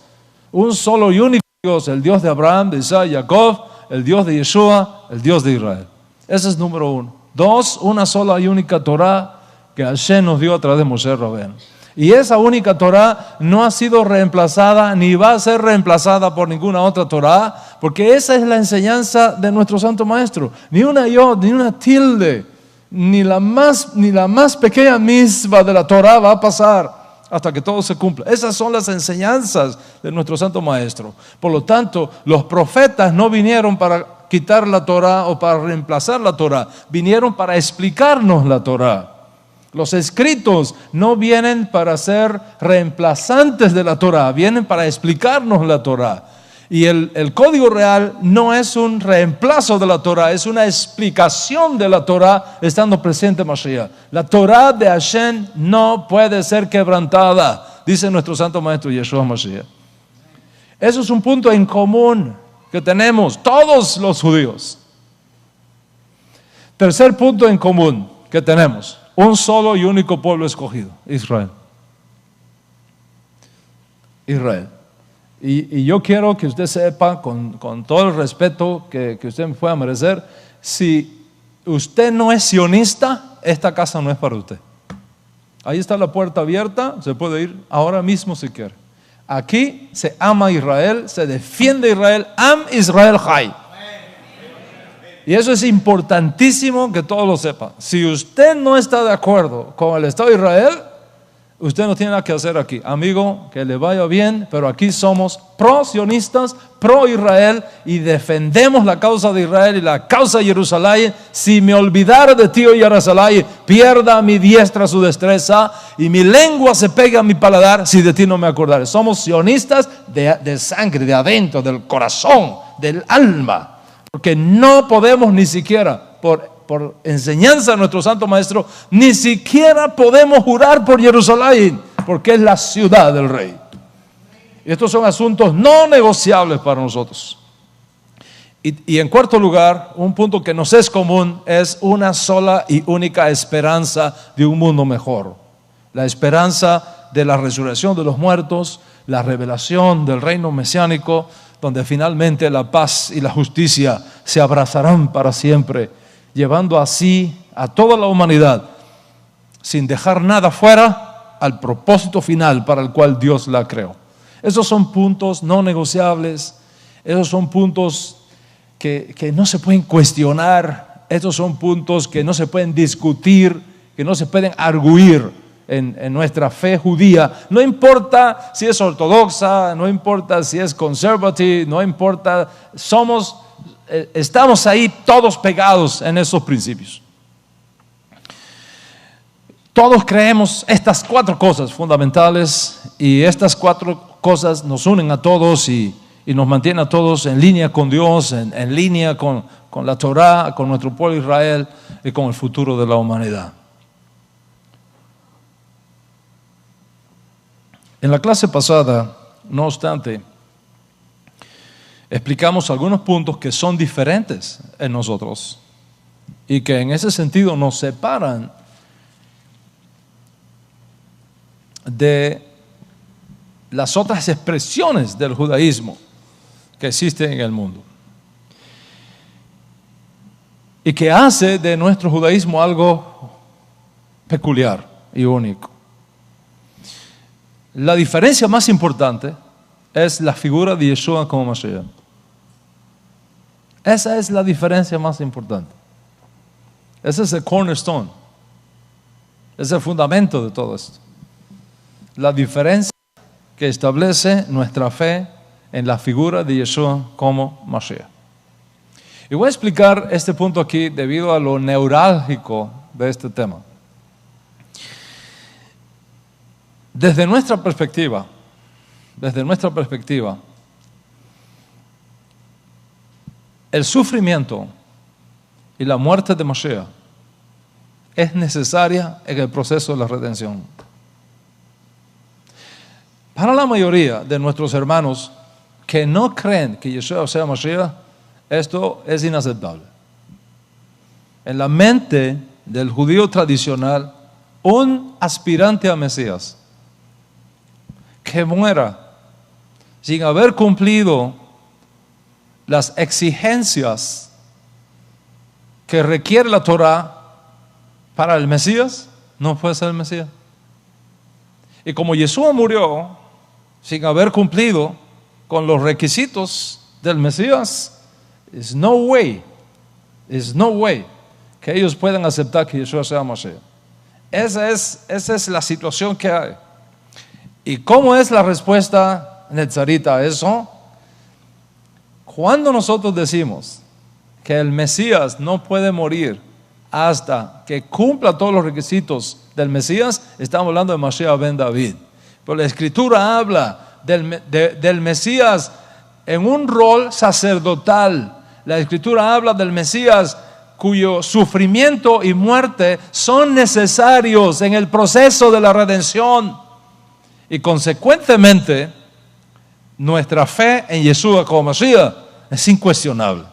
un solo y único Dios, el Dios de Abraham, de Isaac, de Jacob, el Dios de Yeshua, el Dios de Israel. Ese es número uno. Dos, una sola y única Torah que Hashem nos dio a través de Moshe Rabén. Y esa única Torah no ha sido reemplazada ni va a ser reemplazada por ninguna otra Torah, porque esa es la enseñanza de nuestro Santo Maestro. Ni una yod, ni una tilde, ni la más pequeña misma de la Torah va a pasar hasta que todo se cumpla. Esas son las enseñanzas de nuestro Santo Maestro. Por lo tanto, los profetas no vinieron para quitar la Torah o para reemplazar la Torah, vinieron para explicarnos la Torah. Los escritos no vienen para ser reemplazantes de la Torah, vienen para explicarnos la Torah. Y el código real no es un reemplazo de la Torah, es una explicación de la Torah estando presente Mashiach. La Torah de Hashem no puede ser quebrantada, dice nuestro Santo Maestro Yeshua Mashiach. Eso es un punto en común que tenemos todos los judíos. Tercer punto en común que tenemos: un solo y único pueblo escogido, Israel. Israel. Y yo quiero que usted sepa, con todo el respeto que usted me pueda merecer, si usted no es sionista, esta casa no es para usted. Ahí está la puerta abierta, se puede ir ahora mismo si quiere. Aquí se ama a Israel, se defiende a Israel, am Israel Jai. Y eso es importantísimo que todos lo sepan. Si usted no está de acuerdo con el Estado de Israel, usted no tiene nada que hacer aquí. Amigo, que le vaya bien, pero aquí somos pro-sionistas, pro-Israel y defendemos la causa de Israel y la causa de Jerusalén. Si me olvidara de ti, oh Jerusalén, pierda mi diestra su destreza y mi lengua se pega a mi paladar si de ti no me acordare. Somos sionistas de sangre, de adentro, del corazón, del alma. Porque no podemos ni siquiera, por enseñanza de nuestro Santo Maestro, ni siquiera podemos jurar por Jerusalén, porque es la ciudad del Rey. Y estos son asuntos no negociables para nosotros. Y en cuarto lugar, un punto que nos es común es una sola y única esperanza de un mundo mejor. La esperanza de la resurrección de los muertos, la revelación del reino mesiánico, donde finalmente la paz y la justicia se abrazarán para siempre, llevando así a toda la humanidad, sin dejar nada fuera, al propósito final para el cual Dios la creó. Esos son puntos no negociables, esos son puntos que no se pueden cuestionar, esos son puntos que no se pueden discutir, que no se pueden arguir en nuestra fe judía. No importa si es ortodoxa, no importa si es conservative, no importa, estamos ahí todos pegados en esos principios. Todos creemos estas cuatro cosas fundamentales y estas cuatro cosas nos unen a todos y nos mantienen a todos en línea con Dios, en línea con la Torah, con nuestro pueblo Israel y con el futuro de la humanidad. En la clase pasada, no obstante, explicamos algunos puntos que son diferentes en nosotros y que en ese sentido nos separan de las otras expresiones del judaísmo que existen en el mundo y que hace de nuestro judaísmo algo peculiar y único. La diferencia más importante es la figura de Yeshua como Mashiach. Esa es la diferencia más importante. Ese es el cornerstone. Es el fundamento de todo esto. La diferencia que establece nuestra fe en la figura de Yeshua como Mashiach. Y voy a explicar este punto aquí debido a lo neurálgico de este tema. Desde nuestra perspectiva, el sufrimiento y la muerte de Mashiach es necesaria en el proceso de la redención. Para la mayoría de nuestros hermanos que no creen que Yeshua sea Mashiach, esto es inaceptable. en la mente del judío tradicional un aspirante a Mesías que muera sin haber cumplido las exigencias que requiere la Torá para el Mesías, no puede ser el Mesías. Y como Yeshua murió sin haber cumplido con los requisitos del Mesías, it's no way que ellos puedan aceptar que Yeshua sea Mashiach. Esa es la situación que hay. ¿Y cómo es la respuesta netzarita a eso? Cuando nosotros decimos que el Mesías no puede morir hasta que cumpla todos los requisitos del Mesías, estamos hablando de Mashiach ben David. Pero la Escritura habla del Mesías en un rol sacerdotal. La Escritura habla del Mesías cuyo sufrimiento y muerte son necesarios en el proceso de la redención. Y consecuentemente, nuestra fe en Yeshua como Mashiach es incuestionable.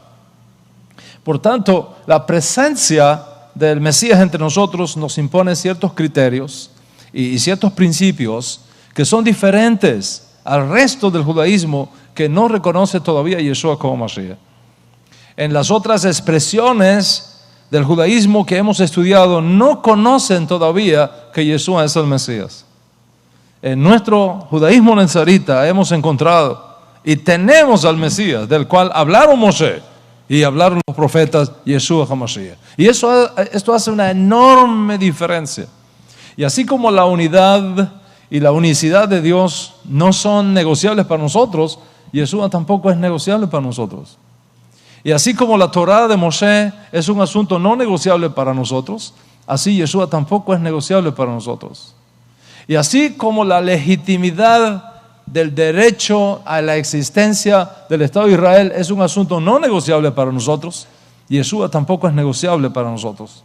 Por tanto, la presencia del Mesías entre nosotros nos impone ciertos criterios y ciertos principios que son diferentes al resto del judaísmo que no reconoce todavía a Yeshua como Mashiach. En las otras expresiones del judaísmo que hemos estudiado no conocen todavía que Yeshua es el Mesías. En nuestro judaísmo nazarita hemos encontrado y tenemos al Mesías, del cual hablaron Moshe y hablaron los profetas, Yeshua HaMashiach. Y esto hace una enorme diferencia. Y así como la unidad y la unicidad de Dios no son negociables para nosotros, Yeshua tampoco es negociable para nosotros. Y así como la Torá de Moshe es un asunto no negociable para nosotros, así Yeshua tampoco es negociable para nosotros. Y así como la legitimidad del derecho a la existencia del Estado de Israel es un asunto no negociable para nosotros, Yeshua tampoco es negociable para nosotros.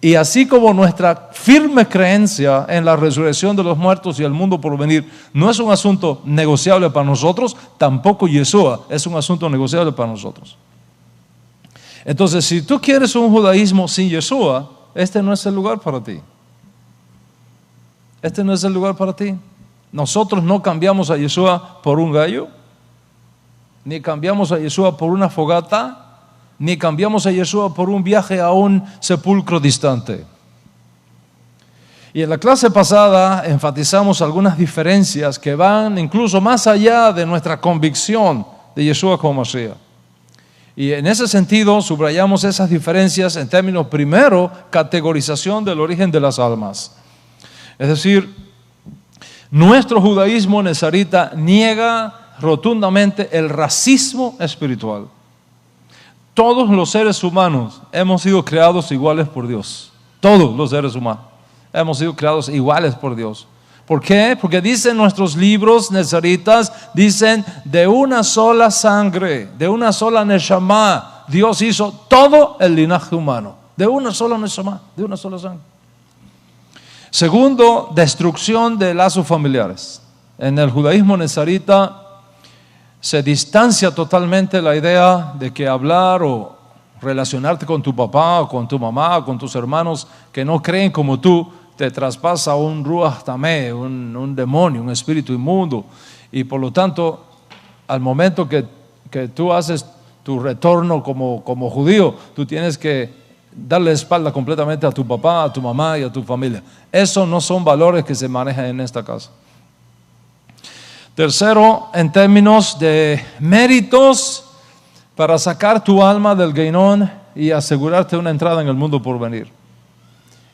Y así como nuestra firme creencia en la resurrección de los muertos y el mundo por venir no es un asunto negociable para nosotros, tampoco Yeshua es un asunto negociable para nosotros. Entonces, si tú quieres un judaísmo sin Yeshua, este no es el lugar para ti. Este no es el lugar para ti. Nosotros no cambiamos a Yeshua por un gallo, ni cambiamos a Yeshua por una fogata, ni cambiamos a Yeshua por un viaje a un sepulcro distante. Y en la clase pasada enfatizamos algunas diferencias que van incluso más allá de nuestra convicción de Yeshua como Mashiach. Y en ese sentido subrayamos esas diferencias en términos, primero, categorización del origen de las almas. Es decir, nuestro judaísmo nezarita niega rotundamente el racismo espiritual. Todos los seres humanos hemos sido creados iguales por Dios. Todos los seres humanos hemos sido creados iguales por Dios. ¿Por qué? Porque dicen nuestros libros nezaritas, dicen de una sola sangre, de una sola neshama, Dios hizo todo el linaje humano. De una sola neshama, de una sola sangre. Segundo, destrucción de lazos familiares. En el judaísmo nezarita se distancia totalmente la idea de que hablar o relacionarte con tu papá o con tu mamá o con tus hermanos que no creen como tú te traspasa un ruach tamé, un demonio, un espíritu inmundo. Y por lo tanto, al momento que tú haces tu retorno como judío, tú tienes que darle espalda completamente a tu papá, a tu mamá y a tu familia. Esos no son valores que se manejan en esta casa. Tercero, en términos de méritos para sacar tu alma del Geinón y asegurarte una entrada en el mundo por venir.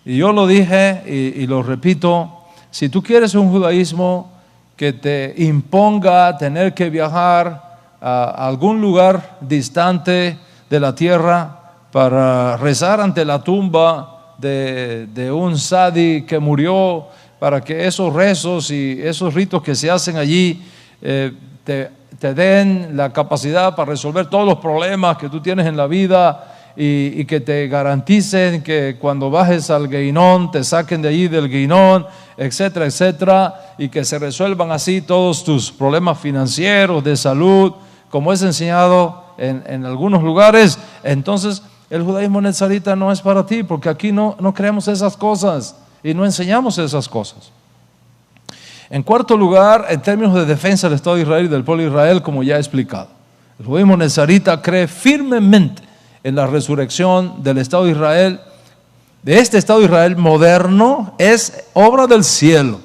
Y yo lo dije y lo repito, si tú quieres un judaísmo que te imponga tener que viajar a algún lugar distante de la tierra para rezar ante la tumba de un sadi que murió, para que esos rezos y esos ritos que se hacen allí te den la capacidad para resolver todos los problemas que tú tienes en la vida y que te garanticen que cuando bajes al Geinón te saquen de allí del Geinón, etcétera, etcétera, y que se resuelvan así todos tus problemas financieros, de salud, como es enseñado en algunos lugares. Entonces el judaísmo nazarita no es para ti, porque aquí no creemos esas cosas y no enseñamos esas cosas. En cuarto lugar, en términos de defensa del Estado de Israel y del pueblo de Israel, como ya he explicado, el judaísmo nazarita cree firmemente en la resurrección del Estado de Israel. De este Estado de Israel moderno, es obra del cielo.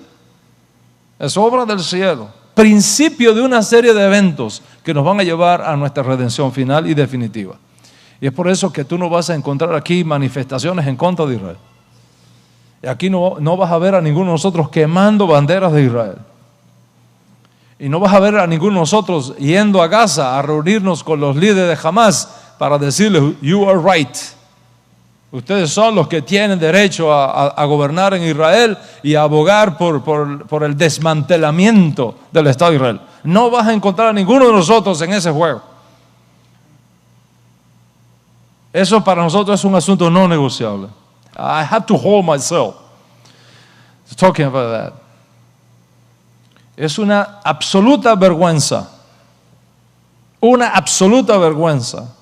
Es obra del cielo. Principio de una serie de eventos que nos van a llevar a nuestra redención final y definitiva. Y es por eso que tú no vas a encontrar aquí manifestaciones en contra de Israel. Y aquí no vas a ver a ninguno de nosotros quemando banderas de Israel. Y no vas a ver a ninguno de nosotros yendo a Gaza a reunirnos con los líderes de Hamas para decirles, you are right. Ustedes son los que tienen derecho a gobernar en Israel y a abogar por el desmantelamiento del Estado de Israel. No vas a encontrar a ninguno de nosotros en ese juego. Eso para nosotros es un asunto no negociable. I have to hold myself talking about that. Es una absoluta vergüenza. Una absoluta vergüenza.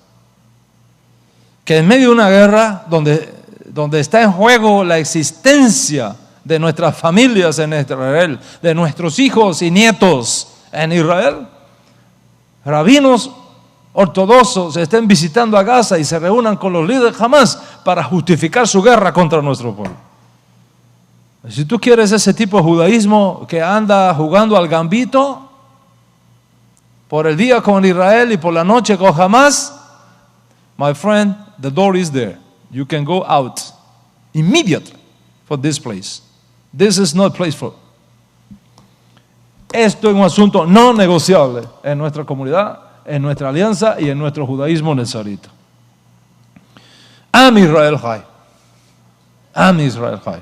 Que en medio de una guerra donde está en juego la existencia de nuestras familias en Israel, de nuestros hijos y nietos en Israel, rabinos ortodoxos estén visitando a Gaza y se reúnan con los líderes Hamas para justificar su guerra contra nuestro pueblo. Si tú quieres ese tipo de judaísmo que anda jugando al gambito, por el día con Israel y por la noche con Hamas, my friend, the door is there. You can go out immediately for this place. This is not a place for. Esto es un asunto no negociable en nuestra comunidad, en nuestra alianza y en nuestro judaísmo nazarita. Am Israel Chai. Am Israel Chai.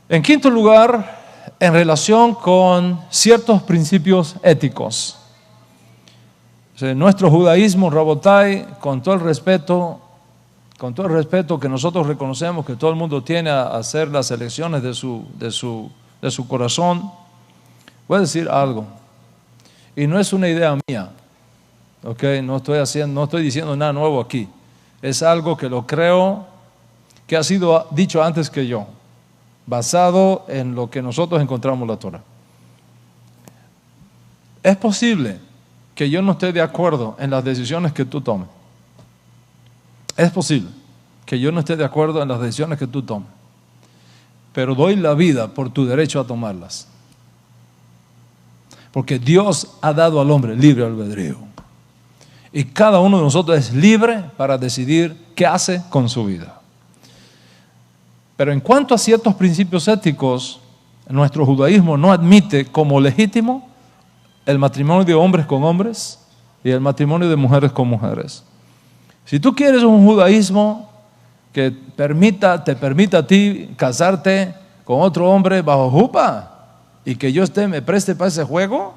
En quinto lugar, en relación con ciertos principios éticos. Nuestro judaísmo, Rabotai, con todo el respeto que nosotros reconocemos que todo el mundo tiene a hacer las elecciones de su corazón, voy a decir algo. Y no es una idea mía, ¿okay? No estoy diciendo nada nuevo aquí. Es algo que lo creo que ha sido dicho antes que yo, basado en lo que nosotros encontramos en la Torah. Es posible que yo no esté de acuerdo en las decisiones que tú tomes. Es posible que yo no esté de acuerdo en las decisiones que tú tomes, pero doy la vida por tu derecho a tomarlas. Porque Dios ha dado al hombre libre albedrío. Y cada uno de nosotros es libre para decidir qué hace con su vida. Pero en cuanto a ciertos principios éticos, nuestro judaísmo no admite como legítimo el matrimonio de hombres con hombres y el matrimonio de mujeres con mujeres. Si tú quieres un judaísmo que te permita a ti casarte con otro hombre bajo jupa y que yo me preste para ese juego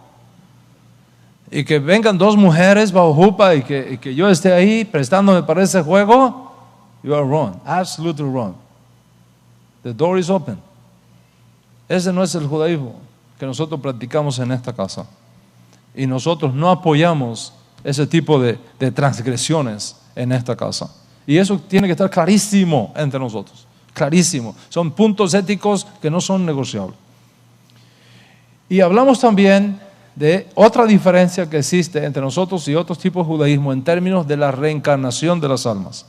y que vengan dos mujeres bajo jupa y que yo esté ahí prestándome para ese juego, you are wrong, absolutely wrong. The door is open. Ese no es el judaísmo que nosotros practicamos en esta casa. Y nosotros no apoyamos ese tipo de transgresiones en esta casa. Y eso tiene que estar clarísimo entre nosotros. Clarísimo. Son puntos éticos que no son negociables. Y hablamos también de otra diferencia que existe entre nosotros y otros tipos de judaísmo en términos de la reencarnación de las almas.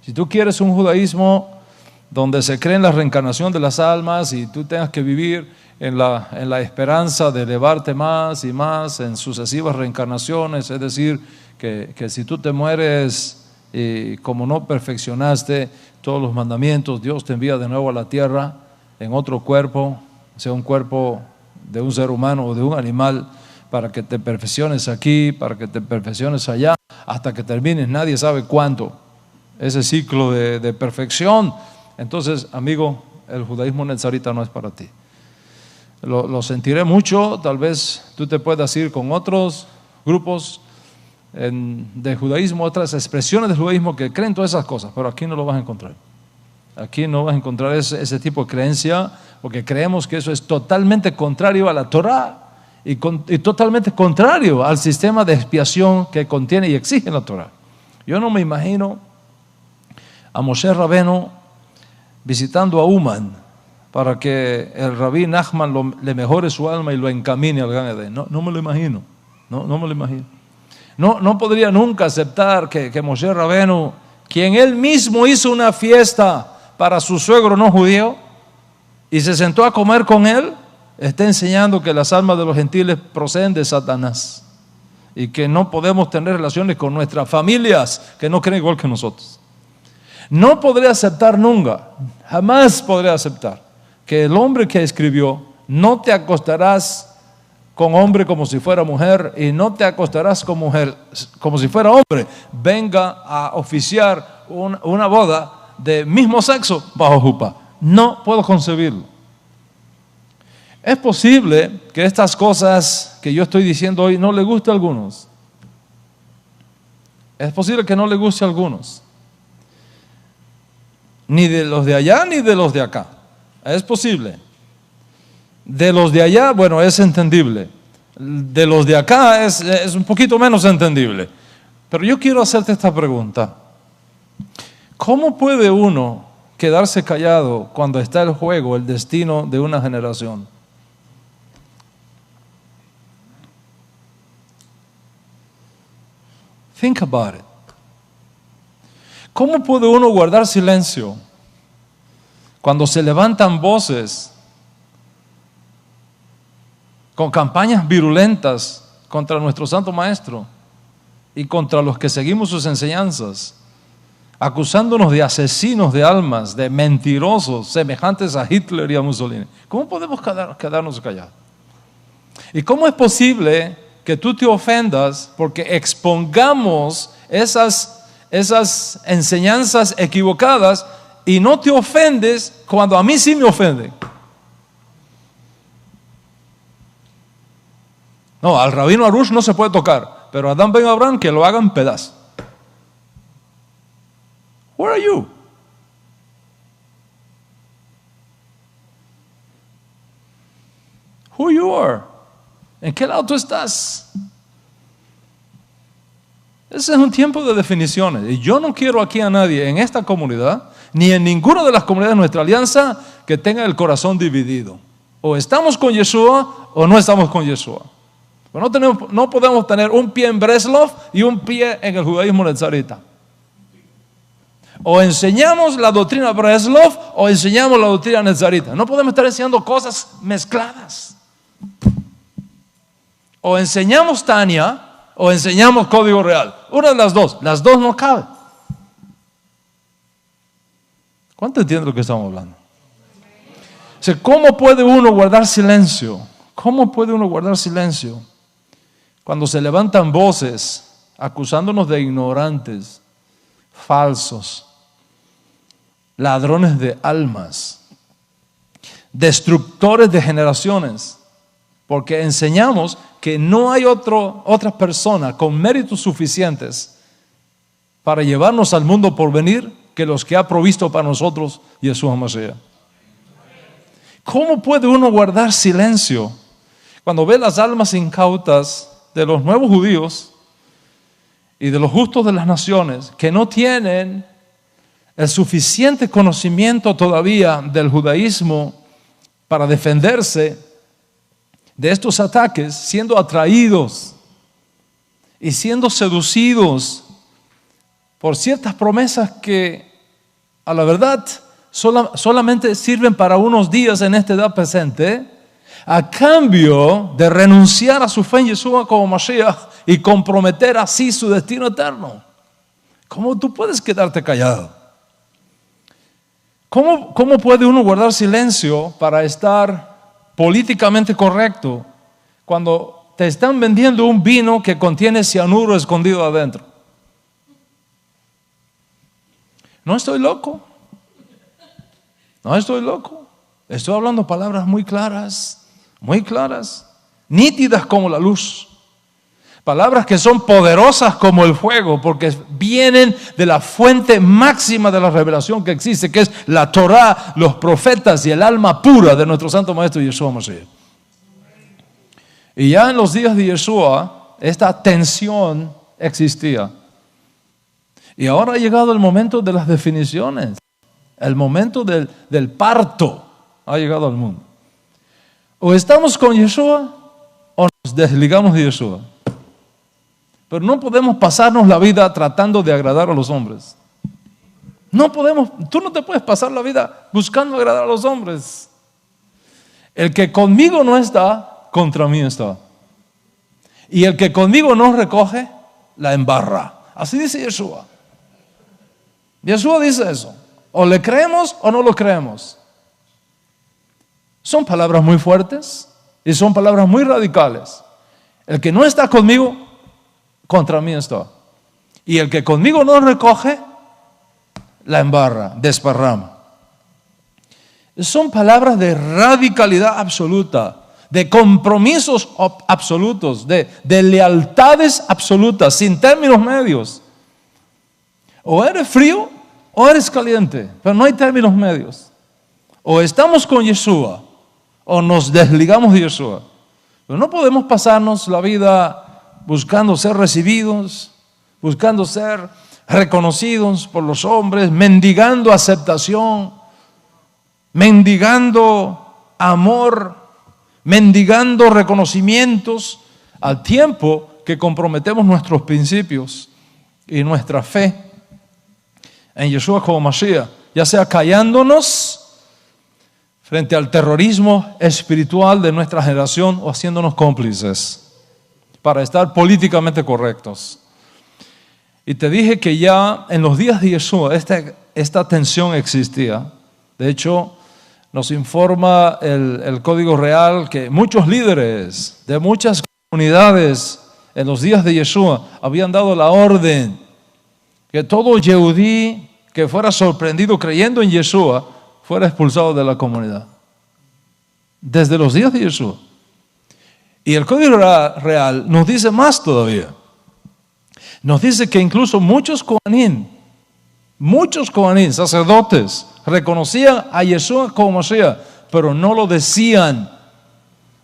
Si tú quieres un judaísmo donde se cree en la reencarnación de las almas y tú tengas que vivir en la esperanza de elevarte más y más en sucesivas reencarnaciones, es decir, que si tú te mueres y como no perfeccionaste todos los mandamientos, Dios te envía de nuevo a la tierra en otro cuerpo, sea un cuerpo de un ser humano o de un animal, para que te perfecciones aquí, para que te perfecciones allá, hasta que termines, nadie sabe cuánto, ese ciclo de perfección. Entonces, amigo, el judaísmo nazarita no es para ti. Lo sentiré mucho, tal vez tú te puedas ir con otros grupos de judaísmo, otras expresiones del judaísmo que creen todas esas cosas, pero aquí no lo vas a encontrar. Aquí no vas a encontrar ese tipo de creencia, porque creemos que eso es totalmente contrario a la Torah y totalmente contrario al sistema de expiación que contiene y exige la Torah. Yo no me imagino a Moshe Rabenu visitando a Uman para que el rabí Nachman le mejore su alma y lo encamine al Gan Edén. No me lo imagino. No me lo imagino. No podría nunca aceptar que Moshe Rabenu, quien él mismo hizo una fiesta para su suegro no judío y se sentó a comer con él, está enseñando que las almas de los gentiles proceden de Satanás y que no podemos tener relaciones con nuestras familias que no creen igual que nosotros. No podré aceptar nunca, jamás podré aceptar que el hombre que escribió: no te acostarás con hombre como si fuera mujer y no te acostarás con mujer como si fuera hombre, venga a oficiar una boda de mismo sexo bajo jupá. No puedo concebirlo. Es posible que estas cosas que yo estoy diciendo hoy no le guste a algunos. Es posible que no le guste a algunos. Ni de los de allá ni de los de acá. Es posible. De los de allá, bueno, es entendible. De los de acá es un poquito menos entendible. Pero yo quiero hacerte esta pregunta. ¿Cómo puede uno quedarse callado cuando está en juego el destino de una generación? Think about it. ¿Cómo puede uno guardar silencio cuando se levantan voces con campañas virulentas contra nuestro Santo Maestro y contra los que seguimos sus enseñanzas, acusándonos de asesinos de almas, de mentirosos semejantes a Hitler y a Mussolini? ¿Cómo podemos quedarnos callados? ¿Y cómo es posible que tú te ofendas porque expongamos esas enseñanzas equivocadas y no te ofendes cuando a mí sí me ofenden? No, al rabino Arush no se puede tocar, pero a Adán Ben Abraham que lo hagan pedazos. Where are you? Who you are? ¿En qué lado tú estás? Ese es un tiempo de definiciones. Y yo no quiero aquí a nadie en esta comunidad, ni en ninguna de las comunidades de nuestra alianza, que tenga el corazón dividido. O estamos con Yeshua o no estamos con Yeshua. No podemos tener un pie en Breslov y un pie en el judaísmo nezarita. O enseñamos la doctrina Breslov o enseñamos la doctrina nezarita. No podemos estar enseñando cosas mezcladas. O enseñamos Tania o enseñamos código real. Una de las dos no cabe. ¿Cuánto entiende lo que estamos hablando? O sea, ¿cómo puede uno guardar silencio? ¿Cómo puede uno guardar silencio cuando se levantan voces acusándonos de ignorantes, falsos, ladrones de almas, destructores de generaciones? Porque enseñamos que no hay otra persona con méritos suficientes para llevarnos al mundo por venir que los que ha provisto para nosotros Yeshua Mashiach. ¿Cómo puede uno guardar silencio cuando ve las almas incautas de los nuevos judíos y de los justos de las naciones que no tienen el suficiente conocimiento todavía del judaísmo para defenderse de estos ataques, siendo atraídos y siendo seducidos por ciertas promesas que a la verdad solamente sirven para unos días en esta edad presente, a cambio de renunciar a su fe en Yeshua como Mashiach y comprometer así su destino eterno? ¿Cómo tú puedes quedarte callado? ¿Cómo puede uno guardar silencio para estar políticamente correcto cuando te están vendiendo un vino que contiene cianuro escondido adentro? No estoy loco. Estoy hablando palabras muy claras, nítidas como la luz. Palabras que son poderosas como el fuego, porque vienen de la fuente máxima de la revelación que existe, que es la Torah, los profetas y el alma pura de nuestro Santo Maestro Yeshua Mashiach. Y ya en los días de Yeshua, esta tensión existía. Y ahora ha llegado el momento de las definiciones. El momento del parto ha llegado al mundo. O estamos con Yeshua o nos desligamos de Yeshua. Pero no podemos pasarnos la vida tratando de agradar a los hombres. No podemos, tú no te puedes pasar la vida buscando agradar a los hombres. El que conmigo no está, contra mí está. Y el que conmigo no recoge, la embarra. Así dice Yeshua. Yeshua dice eso. O le creemos o no lo creemos. Son palabras muy fuertes y son palabras muy radicales. El que no está conmigo, contra mí está. Y el que conmigo no recoge, la embarra, desparrama. Son palabras de radicalidad absoluta, de compromisos absolutos, de lealtades absolutas, sin términos medios. O eres frío o eres caliente, pero no hay términos medios. O estamos con Yeshua o nos desligamos de Yeshua. Pero no podemos pasarnos la vida buscando ser recibidos, buscando ser reconocidos por los hombres, mendigando aceptación, mendigando amor, mendigando reconocimientos, al tiempo que comprometemos nuestros principios y nuestra fe en Yeshua como Mashiach, ya sea callándonos frente al terrorismo espiritual de nuestra generación o haciéndonos cómplices para estar políticamente correctos. Y te dije que ya en los días de Yeshua esta tensión existía. De hecho, nos informa el Código Real que muchos líderes de muchas comunidades en los días de Yeshua habían dado la orden que todo yehudí que fuera sorprendido creyendo en Yeshua fuera expulsado de la comunidad. Desde los días de Yeshua. Y el Código Real nos dice más todavía. Nos dice que incluso muchos Kohanim, sacerdotes, reconocían a Yeshua como Mashiach, pero no lo decían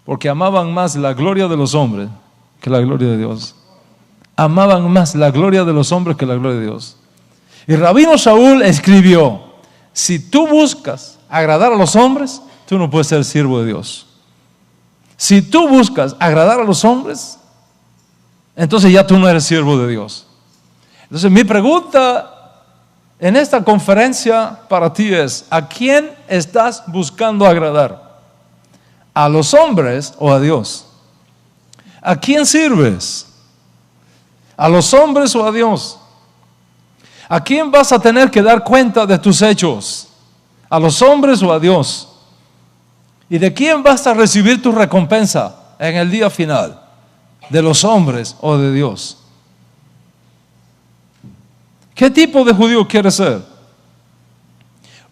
porque amaban más la gloria de los hombres que la gloria de Dios. Amaban más la gloria de los hombres que la gloria de Dios. Y Rabino Shaul escribió: si tú buscas agradar a los hombres, tú no puedes ser siervo de Dios. Si tú buscas agradar a los hombres, entonces ya tú no eres siervo de Dios. Entonces mi pregunta en esta conferencia para ti es: ¿a quién estás buscando agradar? ¿A los hombres o a Dios? ¿A quién sirves? ¿A los hombres o a Dios? ¿A quién vas a tener que dar cuenta de tus hechos? ¿A los hombres o a Dios? ¿Y de quién vas a recibir tu recompensa en el día final? ¿De los hombres o de Dios? ¿Qué tipo de judío quieres ser?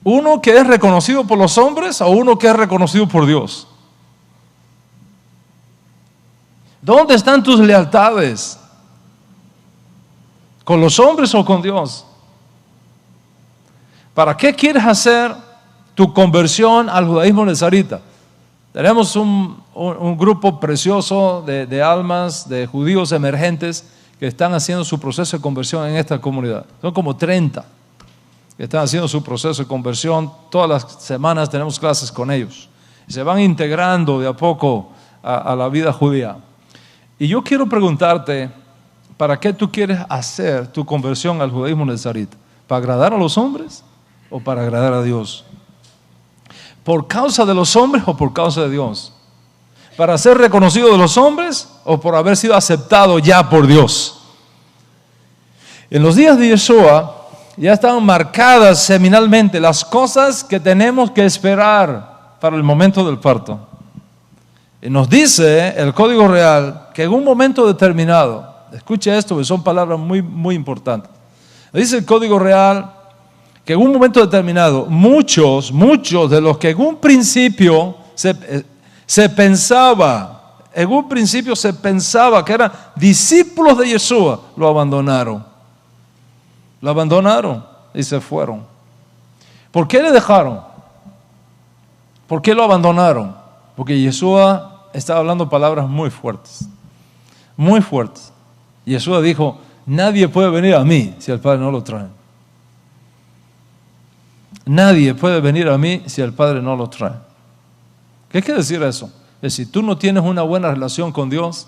¿Uno que es reconocido por los hombres o uno que es reconocido por Dios? ¿Dónde están tus lealtades? ¿Con los hombres o con Dios? ¿Para qué quieres hacer tu conversión al judaísmo nezarita? Tenemos un grupo precioso de almas, de judíos emergentes que están haciendo su proceso de conversión en esta comunidad. Son como 30 que están haciendo su proceso de conversión. Todas las semanas tenemos clases con ellos. Se van integrando de a poco a la vida judía. Y yo quiero preguntarte, ¿para qué tú quieres hacer tu conversión al judaísmo nezarita? ¿Para agradar a los hombres o para agradar a Dios? ¿Por causa de los hombres o por causa de Dios? ¿Para ser reconocido de los hombres o por haber sido aceptado ya por Dios? En los días de Yeshua ya estaban marcadas seminalmente las cosas que tenemos que esperar para el momento del parto. Y nos dice el Código Real que en un momento determinado, escuche esto, que son palabras muy, muy importantes. Dice el Código Real que en un momento determinado, muchos de los que en un principio se pensaba que eran discípulos de Yeshua, lo abandonaron. Lo abandonaron y se fueron. ¿Por qué le dejaron? ¿Por qué lo abandonaron? Porque Yeshua estaba hablando palabras muy fuertes. Muy fuertes. Yeshua dijo: nadie puede venir a mí si el Padre no lo trae. Nadie puede venir a mí si el Padre no lo trae. ¿Qué quiere decir eso? Que si tú no tienes una buena relación con Dios,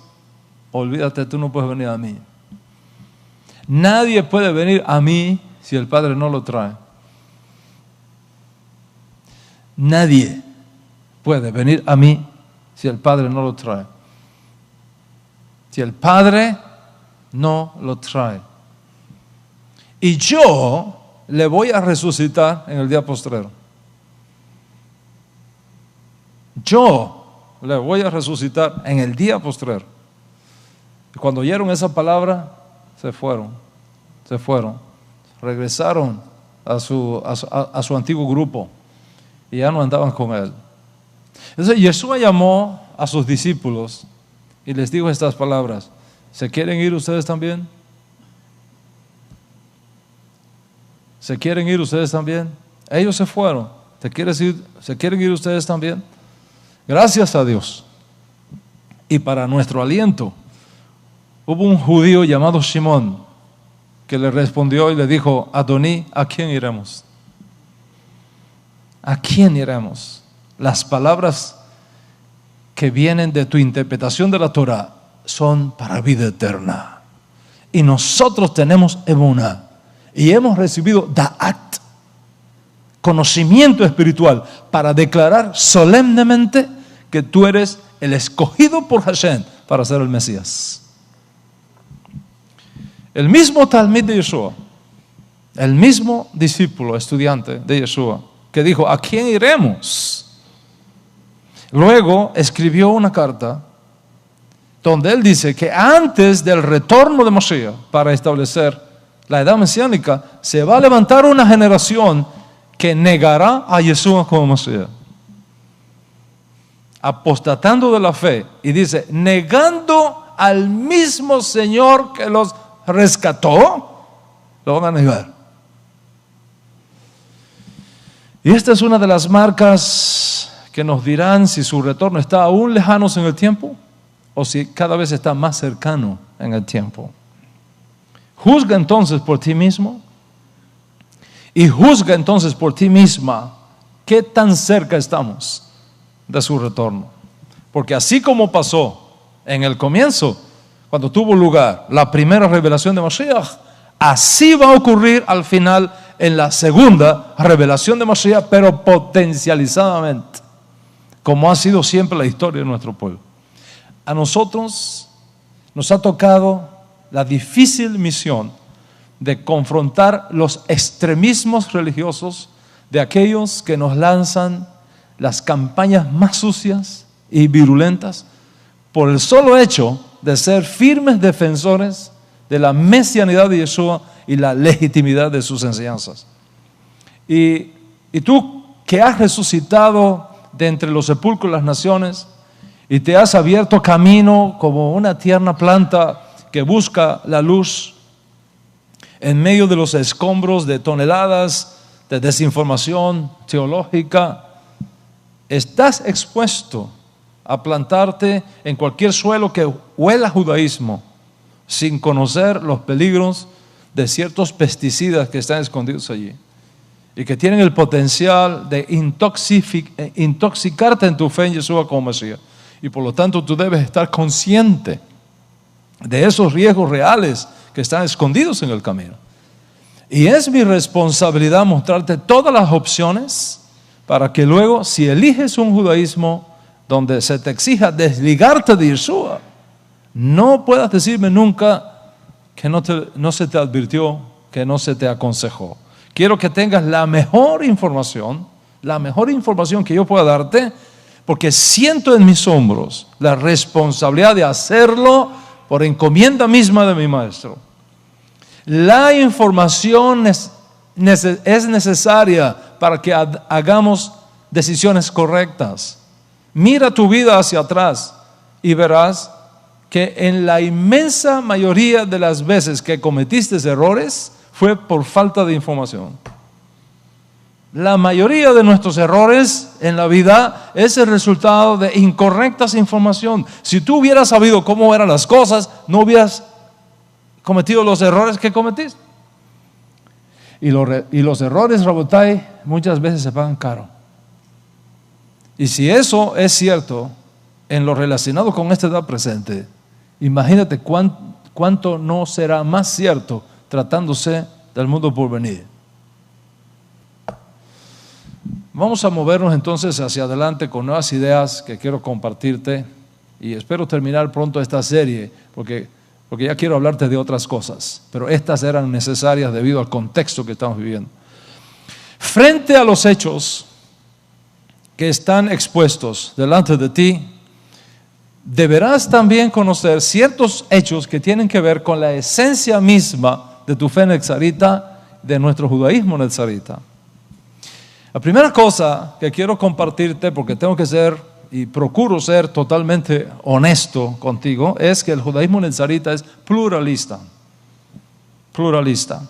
olvídate, tú no puedes venir a mí. Nadie puede venir a mí si el Padre no lo trae. Nadie puede venir a mí si el Padre no lo trae. Si el Padre no lo trae. Y yo le voy a resucitar en el día postrero. Yo le voy a resucitar en el día postrero. Y cuando oyeron esa palabra, se fueron. Regresaron a su antiguo grupo y ya no andaban con él. Entonces Jesús llamó a sus discípulos y les dijo estas palabras: ¿se quieren ir ustedes también? ¿Se quieren ir ustedes también? Ellos se fueron. ¿Se quieren ir ustedes también? Gracias a Dios. Y para nuestro aliento, hubo un judío llamado Simón que le respondió y le dijo: Adoní, ¿a quién iremos? ¿A quién iremos? Las palabras que vienen de tu interpretación de la Torah son para vida eterna. Y nosotros tenemos emuná. Y hemos recibido da'at, conocimiento espiritual, para declarar solemnemente que tú eres el escogido por Hashem para ser el Mesías. El mismo talmid de Yeshua, el mismo discípulo, estudiante de Yeshua, que dijo: ¿a quién iremos? Luego escribió una carta donde él dice que antes del retorno de Moshiach para establecer la edad mesiánica, se va a levantar una generación que negará a Yeshua como Mesías, apostatando de la fe, y dice, negando al mismo Señor que los rescató, lo van a negar. Y esta es una de las marcas que nos dirán si su retorno está aún lejano en el tiempo o si cada vez está más cercano en el tiempo. Juzga entonces por ti mismo y juzga entonces por ti misma qué tan cerca estamos de su retorno. Porque así como pasó en el comienzo, cuando tuvo lugar la primera revelación de Mashiach, así va a ocurrir al final en la segunda revelación de Mashiach, pero potencializadamente, como ha sido siempre la historia de nuestro pueblo. A nosotros nos ha tocado la difícil misión de confrontar los extremismos religiosos de aquellos que nos lanzan las campañas más sucias y virulentas por el solo hecho de ser firmes defensores de la mesianidad de Yeshua y la legitimidad de sus enseñanzas. Y tú que has resucitado de entre los sepulcros de las naciones y te has abierto camino como una tierna planta que busca la luz en medio de los escombros de toneladas de desinformación teológica, estás expuesto a plantarte en cualquier suelo que huela a judaísmo sin conocer los peligros de ciertos pesticidas que están escondidos allí y que tienen el potencial de intoxicarte en tu fe en Yeshua como Mesías. Y por lo tanto tú debes estar consciente de esos riesgos reales que están escondidos en el camino. Y es mi responsabilidad mostrarte todas las opciones para que luego, si eliges un judaísmo donde se te exija desligarte de Yeshua, no puedas decirme nunca que no se te advirtió, que no se te aconsejó. Quiero que tengas la mejor información que yo pueda darte, porque siento en mis hombros la responsabilidad de hacerlo por encomienda misma de mi maestro. La información es necesaria para que hagamos decisiones correctas. Mira tu vida hacia atrás y verás que en la inmensa mayoría de las veces que cometiste errores fue por falta de información. La mayoría de nuestros errores en la vida es el resultado de incorrectas información. Si tú hubieras sabido cómo eran las cosas, no hubieras cometido los errores que cometiste. Y los errores, Rabotai, muchas veces se pagan caro. Y si eso es cierto en lo relacionado con esta edad presente, imagínate cuánto no será más cierto tratándose del mundo por venir. Vamos a movernos entonces hacia adelante con nuevas ideas que quiero compartirte y espero terminar pronto esta serie porque ya quiero hablarte de otras cosas, pero estas eran necesarias debido al contexto que estamos viviendo. Frente a los hechos que están expuestos delante de ti, deberás también conocer ciertos hechos que tienen que ver con la esencia misma de tu fe nezarita, de nuestro judaísmo nezarita. La primera cosa que quiero compartirte, porque tengo que ser y procuro ser totalmente honesto contigo, es que el judaísmo nezarita es pluralista. Pluralista.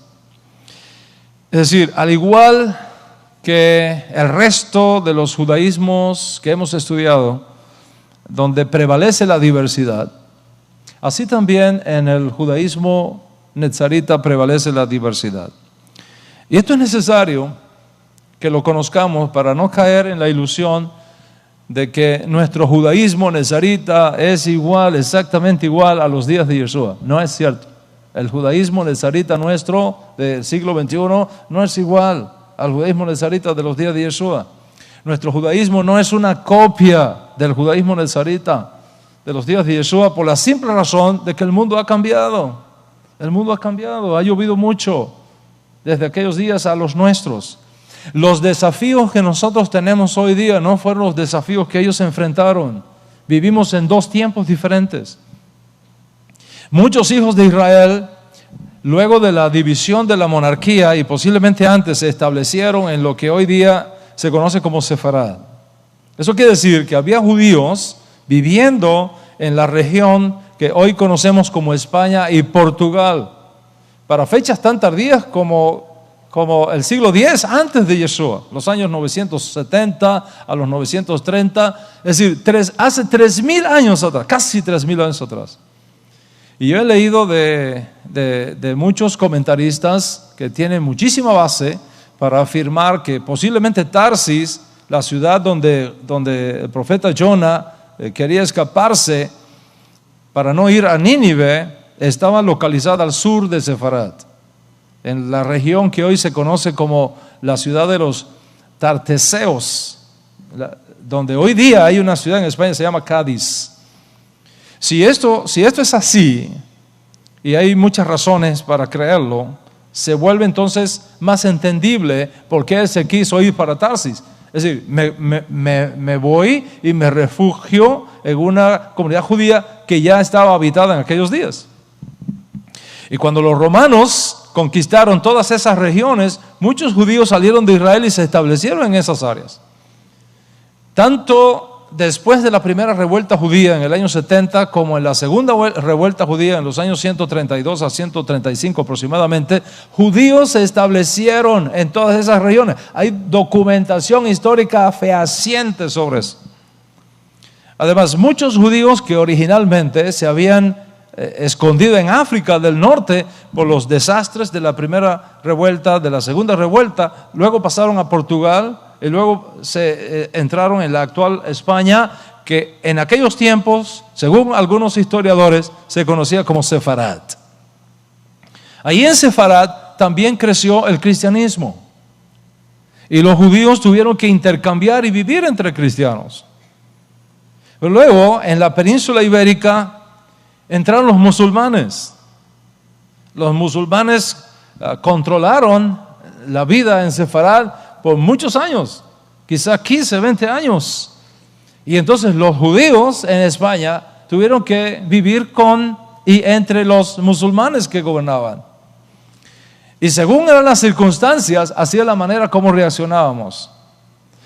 Es decir, al igual que el resto de los judaísmos que hemos estudiado, donde prevalece la diversidad, así también en el judaísmo nezarita prevalece la diversidad. Y esto es necesario que lo conozcamos para no caer en la ilusión de que nuestro judaísmo nezarita es igual, exactamente igual a los días de Yeshua. No es cierto. El judaísmo nezarita nuestro del siglo XXI no es igual al judaísmo nezarita de los días de Yeshua. Nuestro judaísmo no es una copia del judaísmo nezarita de los días de Yeshua por la simple razón de que el mundo ha cambiado. El mundo ha cambiado, ha llovido mucho desde aquellos días a los nuestros. Los desafíos que nosotros tenemos hoy día no fueron los desafíos que ellos enfrentaron. Vivimos en dos tiempos diferentes. Muchos hijos de Israel, luego de la división de la monarquía y posiblemente antes, se establecieron en lo que hoy día se conoce como Sefarad. Eso quiere decir que había judíos viviendo en la región que hoy conocemos como España y Portugal, para fechas tan tardías como el siglo X antes de Yeshua, los años 970 a los 930, es decir, hace 3,000 años atrás, casi 3,000 años atrás. Y yo he leído de muchos comentaristas que tienen muchísima base para afirmar que posiblemente Tarsis, la ciudad donde el profeta Jonah quería escaparse para no ir a Nínive, estaba localizada al sur de Sefarad, en la región que hoy se conoce como la ciudad de los Tarteseos, donde hoy día hay una ciudad en España que se llama Cádiz. Si esto es así, y hay muchas razones para creerlo, se vuelve entonces más entendible por qué él se quiso ir para Tarsis. Es decir, me voy y me refugio en una comunidad judía que ya estaba habitada en aquellos días. Y cuando los romanos conquistaron todas esas regiones, muchos judíos salieron de Israel y se establecieron en esas áreas. Tanto después de la primera revuelta judía en el año 70, como en la segunda revuelta judía en los años 132 a 135 aproximadamente, judíos se establecieron en todas esas regiones. Hay documentación histórica fehaciente sobre eso. Además, muchos judíos que originalmente se habían escondido en África del Norte por los desastres de la primera revuelta, de la segunda revuelta, luego pasaron a Portugal y luego se entraron en la actual España, que en aquellos tiempos, según algunos historiadores, se conocía como Sefarad. Ahí en Sefarad también creció el cristianismo y los judíos tuvieron que intercambiar y vivir entre cristianos. Pero luego, en la península ibérica, entraron los musulmanes. Los musulmanes controlaron la vida en Sefarad por muchos años, quizás 15, 20 años. Y entonces los judíos en España tuvieron que vivir con y entre los musulmanes que gobernaban. Y según eran las circunstancias, así es la manera como reaccionábamos.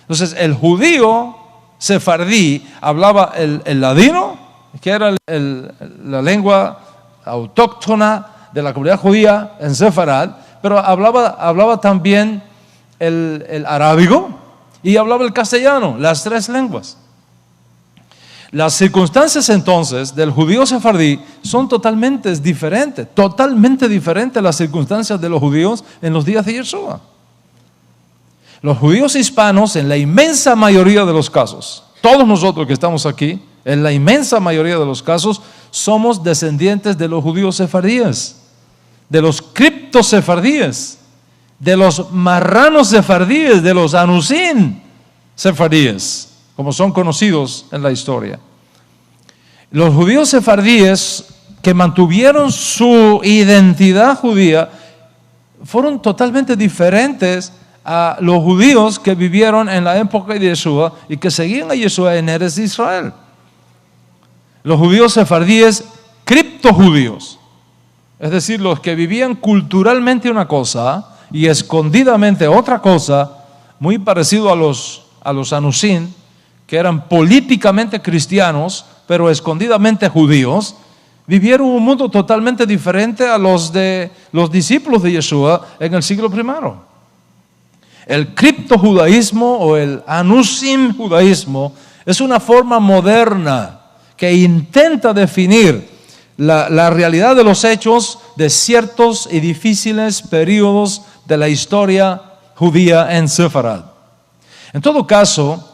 Entonces el judío sefardí hablaba el ladino, que era la lengua autóctona de la comunidad judía en Sefarad, pero hablaba también el arábigo y hablaba el castellano, las tres lenguas. Las circunstancias entonces del judío sefardí son totalmente diferentes las circunstancias de los judíos en los días de Yeshua. Los judíos hispanos, en la inmensa mayoría de los casos, todos nosotros que estamos aquí, en la inmensa mayoría de los casos, somos descendientes de los judíos sefardíes, de los criptos sefardíes, de los marranos sefardíes, de los anusín sefardíes, como son conocidos en la historia. Los judíos sefardíes que mantuvieron su identidad judía fueron totalmente diferentes a los judíos que vivieron en la época de Yeshua y que seguían a Yeshua en Eretz de Israel. Los judíos sefardíes criptojudíos, es decir, los que vivían culturalmente una cosa y escondidamente otra cosa, muy parecido a los anusín, que eran políticamente cristianos, pero escondidamente judíos, vivieron un mundo totalmente diferente a los de los discípulos de Yeshua en el siglo I. El criptojudaísmo o el anusim judaísmo es una forma moderna que intenta definir la realidad de los hechos de ciertos y difíciles periodos de la historia judía en Sefarad. En todo caso,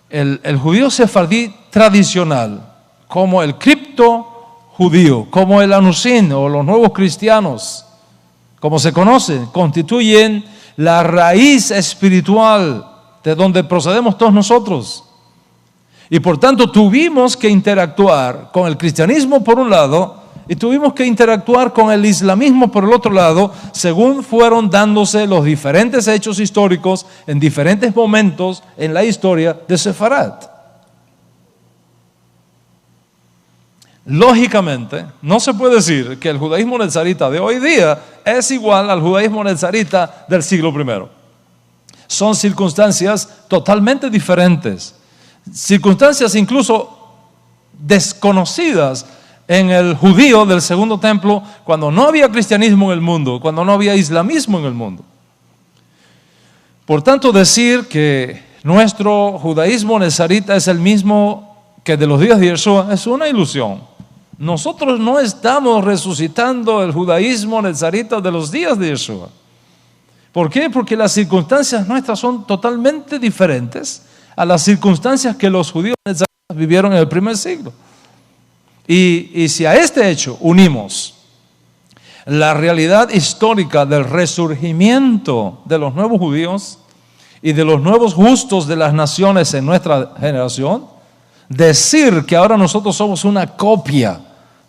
el judío sefardí tradicional, como el cripto judío, como el anusín o los nuevos cristianos, como se conocen, constituyen la raíz espiritual de donde procedemos todos nosotros. Y por tanto tuvimos que interactuar con el cristianismo por un lado y tuvimos que interactuar con el islamismo por el otro lado, según fueron dándose los diferentes hechos históricos en diferentes momentos en la historia de Sefarad. Lógicamente, no se puede decir que el judaísmo nezarita de hoy día es igual al judaísmo nezarita del siglo I. Son circunstancias totalmente diferentes, circunstancias incluso desconocidas en el judío del segundo templo, cuando no había cristianismo en el mundo, cuando no había islamismo en el mundo. Por tanto, decir que nuestro judaísmo nezarita es el mismo que de los días de Yeshua es una ilusión. Nosotros no estamos resucitando el judaísmo nezarita de los días de Yeshua. ¿Por qué? Porque las circunstancias nuestras son totalmente diferentes a las circunstancias que los judíos nezaritas vivieron en el primer siglo. Y si a este hecho unimos la realidad histórica del resurgimiento de los nuevos judíos y de los nuevos justos de las naciones en nuestra generación, decir que ahora nosotros somos una copia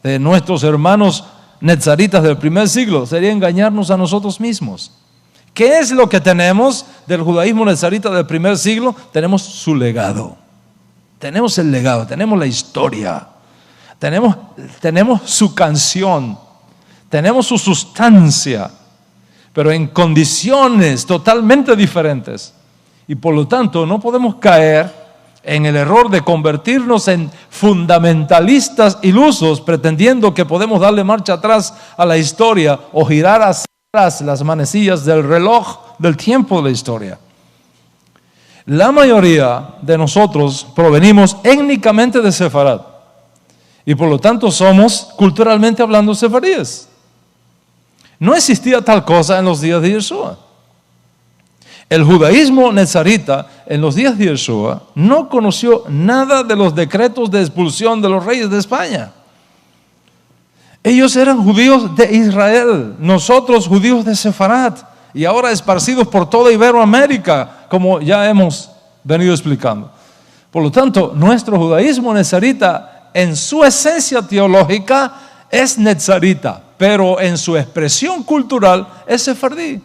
de nuestros hermanos nezaritas del primer siglo sería engañarnos a nosotros mismos. ¿Qué es lo que tenemos del judaísmo nezarita del primer siglo? Tenemos su legado. Tenemos el legado, tenemos la historia, tenemos su canción, tenemos su sustancia, pero en condiciones totalmente diferentes. Y por lo tanto no podemos caer en el error de convertirnos en fundamentalistas ilusos, pretendiendo que podemos darle marcha atrás a la historia o girar hacia atrás las manecillas del reloj del tiempo de la historia. La mayoría de nosotros provenimos étnicamente de Sefarad y por lo tanto somos culturalmente hablando sefardíes. No existía tal cosa en los días de Yeshua. El judaísmo nezarita en los días de Yeshua no conoció nada de los decretos de expulsión de los reyes de España. Ellos eran judíos de Israel, nosotros judíos de Sefarad, y ahora esparcidos por toda Iberoamérica, como ya hemos venido explicando. Por lo tanto, nuestro judaísmo nezarita en su esencia teológica es nezarita, pero en su expresión cultural es sefardí.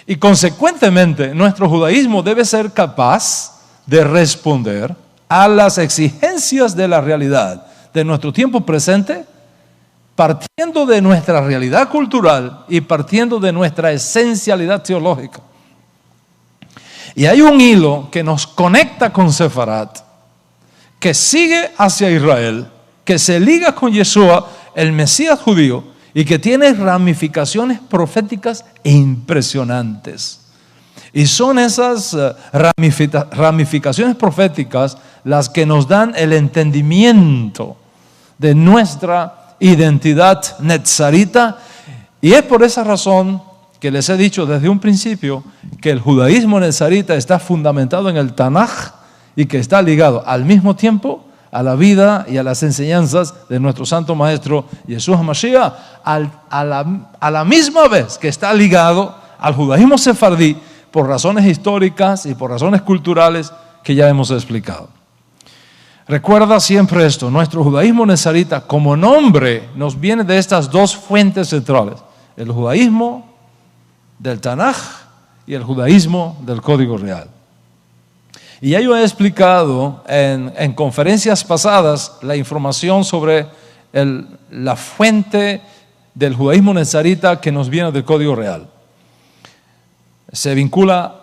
Y consecuentemente, nuestro judaísmo debe ser capaz de responder a las exigencias de la realidad de nuestro tiempo presente, partiendo de nuestra realidad cultural y partiendo de nuestra esencialidad teológica. Y hay un hilo que nos conecta con Sefarad, que sigue hacia Israel, que se liga con Yeshua, el Mesías judío, y que tiene ramificaciones proféticas impresionantes. Y son esas ramificaciones proféticas las que nos dan el entendimiento de nuestra identidad netzarita. Y es por esa razón que les he dicho desde un principio que el judaísmo netzarita está fundamentado en el Tanaj y que está ligado al mismo tiempo a la vida y a las enseñanzas de nuestro santo maestro Yeshua HaMashiach, a la misma vez que está ligado al judaísmo sefardí por razones históricas y por razones culturales que ya hemos explicado. Recuerda siempre esto, nuestro judaísmo nezarita como nombre nos viene de estas dos fuentes centrales, el judaísmo del Tanaj y el judaísmo del Código Real. Y ya yo he explicado en conferencias pasadas la información sobre la fuente del judaísmo nezarita que nos viene del Código Real. Se vincula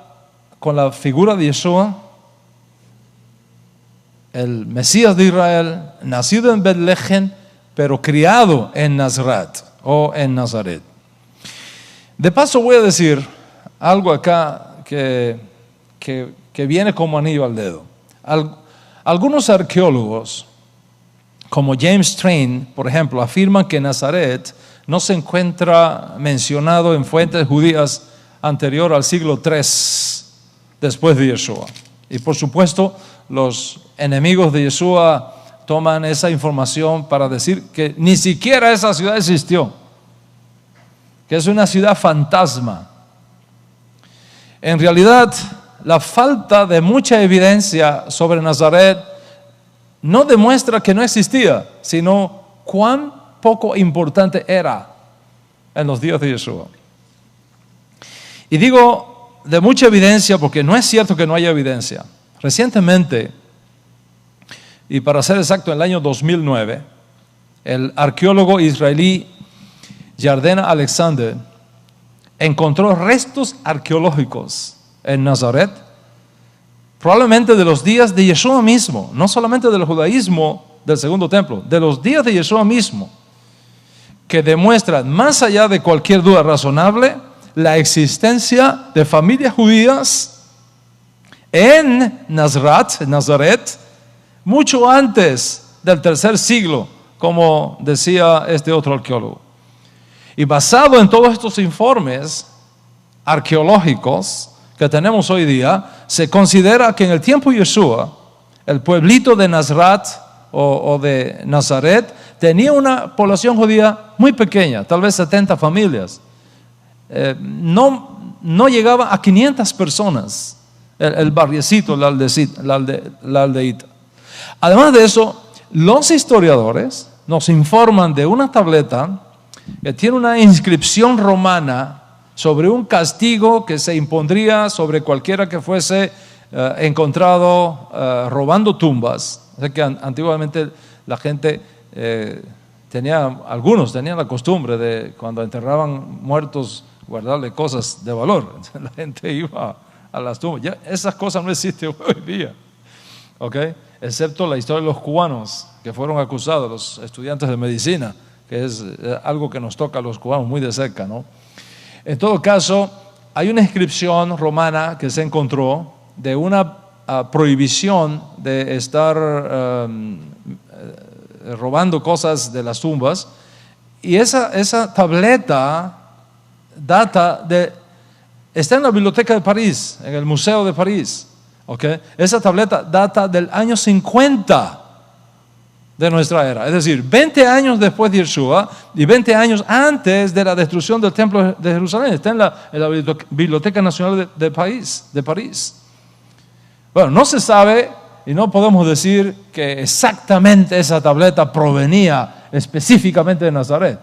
con la figura de Yeshua, el Mesías de Israel, nacido en Betlehem, pero criado en Nazaret o en Nazaret. De paso voy a decir algo acá que viene como anillo al dedo. Algunos arqueólogos, como James Train, por ejemplo, afirman que Nazaret no se encuentra mencionado en fuentes judías anterior al siglo III después de Yeshua. Y por supuesto, los enemigos de Yeshua toman esa información para decir que ni siquiera esa ciudad existió, que es una ciudad fantasma. En realidad, la falta de mucha evidencia sobre Nazaret no demuestra que no existía, sino cuán poco importante era en los días de Yeshua. Y digo de mucha evidencia porque no es cierto que no haya evidencia. Recientemente, y para ser exacto, en el año 2009, el arqueólogo israelí Yarden Alexander encontró restos arqueológicos en Nazaret, probablemente de los días de Yeshua mismo, no solamente del judaísmo del segundo templo, de los días de Yeshua mismo, que demuestran, más allá de cualquier duda razonable, la existencia de familias judías en Nazaret, mucho antes del tercer siglo, como decía este otro arqueólogo. Y basado en todos estos informes arqueológicos que tenemos hoy día, se considera que en el tiempo de Yeshua, el pueblito de Nazaret o de Nazaret tenía una población judía muy pequeña, tal vez 70 familias. No llegaba a 500 personas el barriecito, la aldeíta. Además de eso, los historiadores nos informan de una tableta que tiene una inscripción romana sobre un castigo que se impondría sobre cualquiera que fuese encontrado robando tumbas. O sea que antiguamente la gente algunos tenían la costumbre de cuando enterraban muertos guardarle cosas de valor. La gente iba a las tumbas. Ya esas cosas no existen hoy día, ¿ok? Excepto la historia de los cubanos que fueron acusados, los estudiantes de medicina, que es algo que nos toca a los cubanos muy de cerca, ¿no? En todo caso, hay una inscripción romana que se encontró de una prohibición de estar robando cosas de las tumbas, y esa tableta está en la biblioteca de París, en el Museo de París. ¿Okay? Esa tableta data del año 50 de nuestra era, es decir, 20 años después de Yeshua y 20 años antes de la destrucción del templo de Jerusalén. Está en la Biblioteca Nacional de París. Bueno, no se sabe y no podemos decir que exactamente esa tableta provenía específicamente de Nazaret.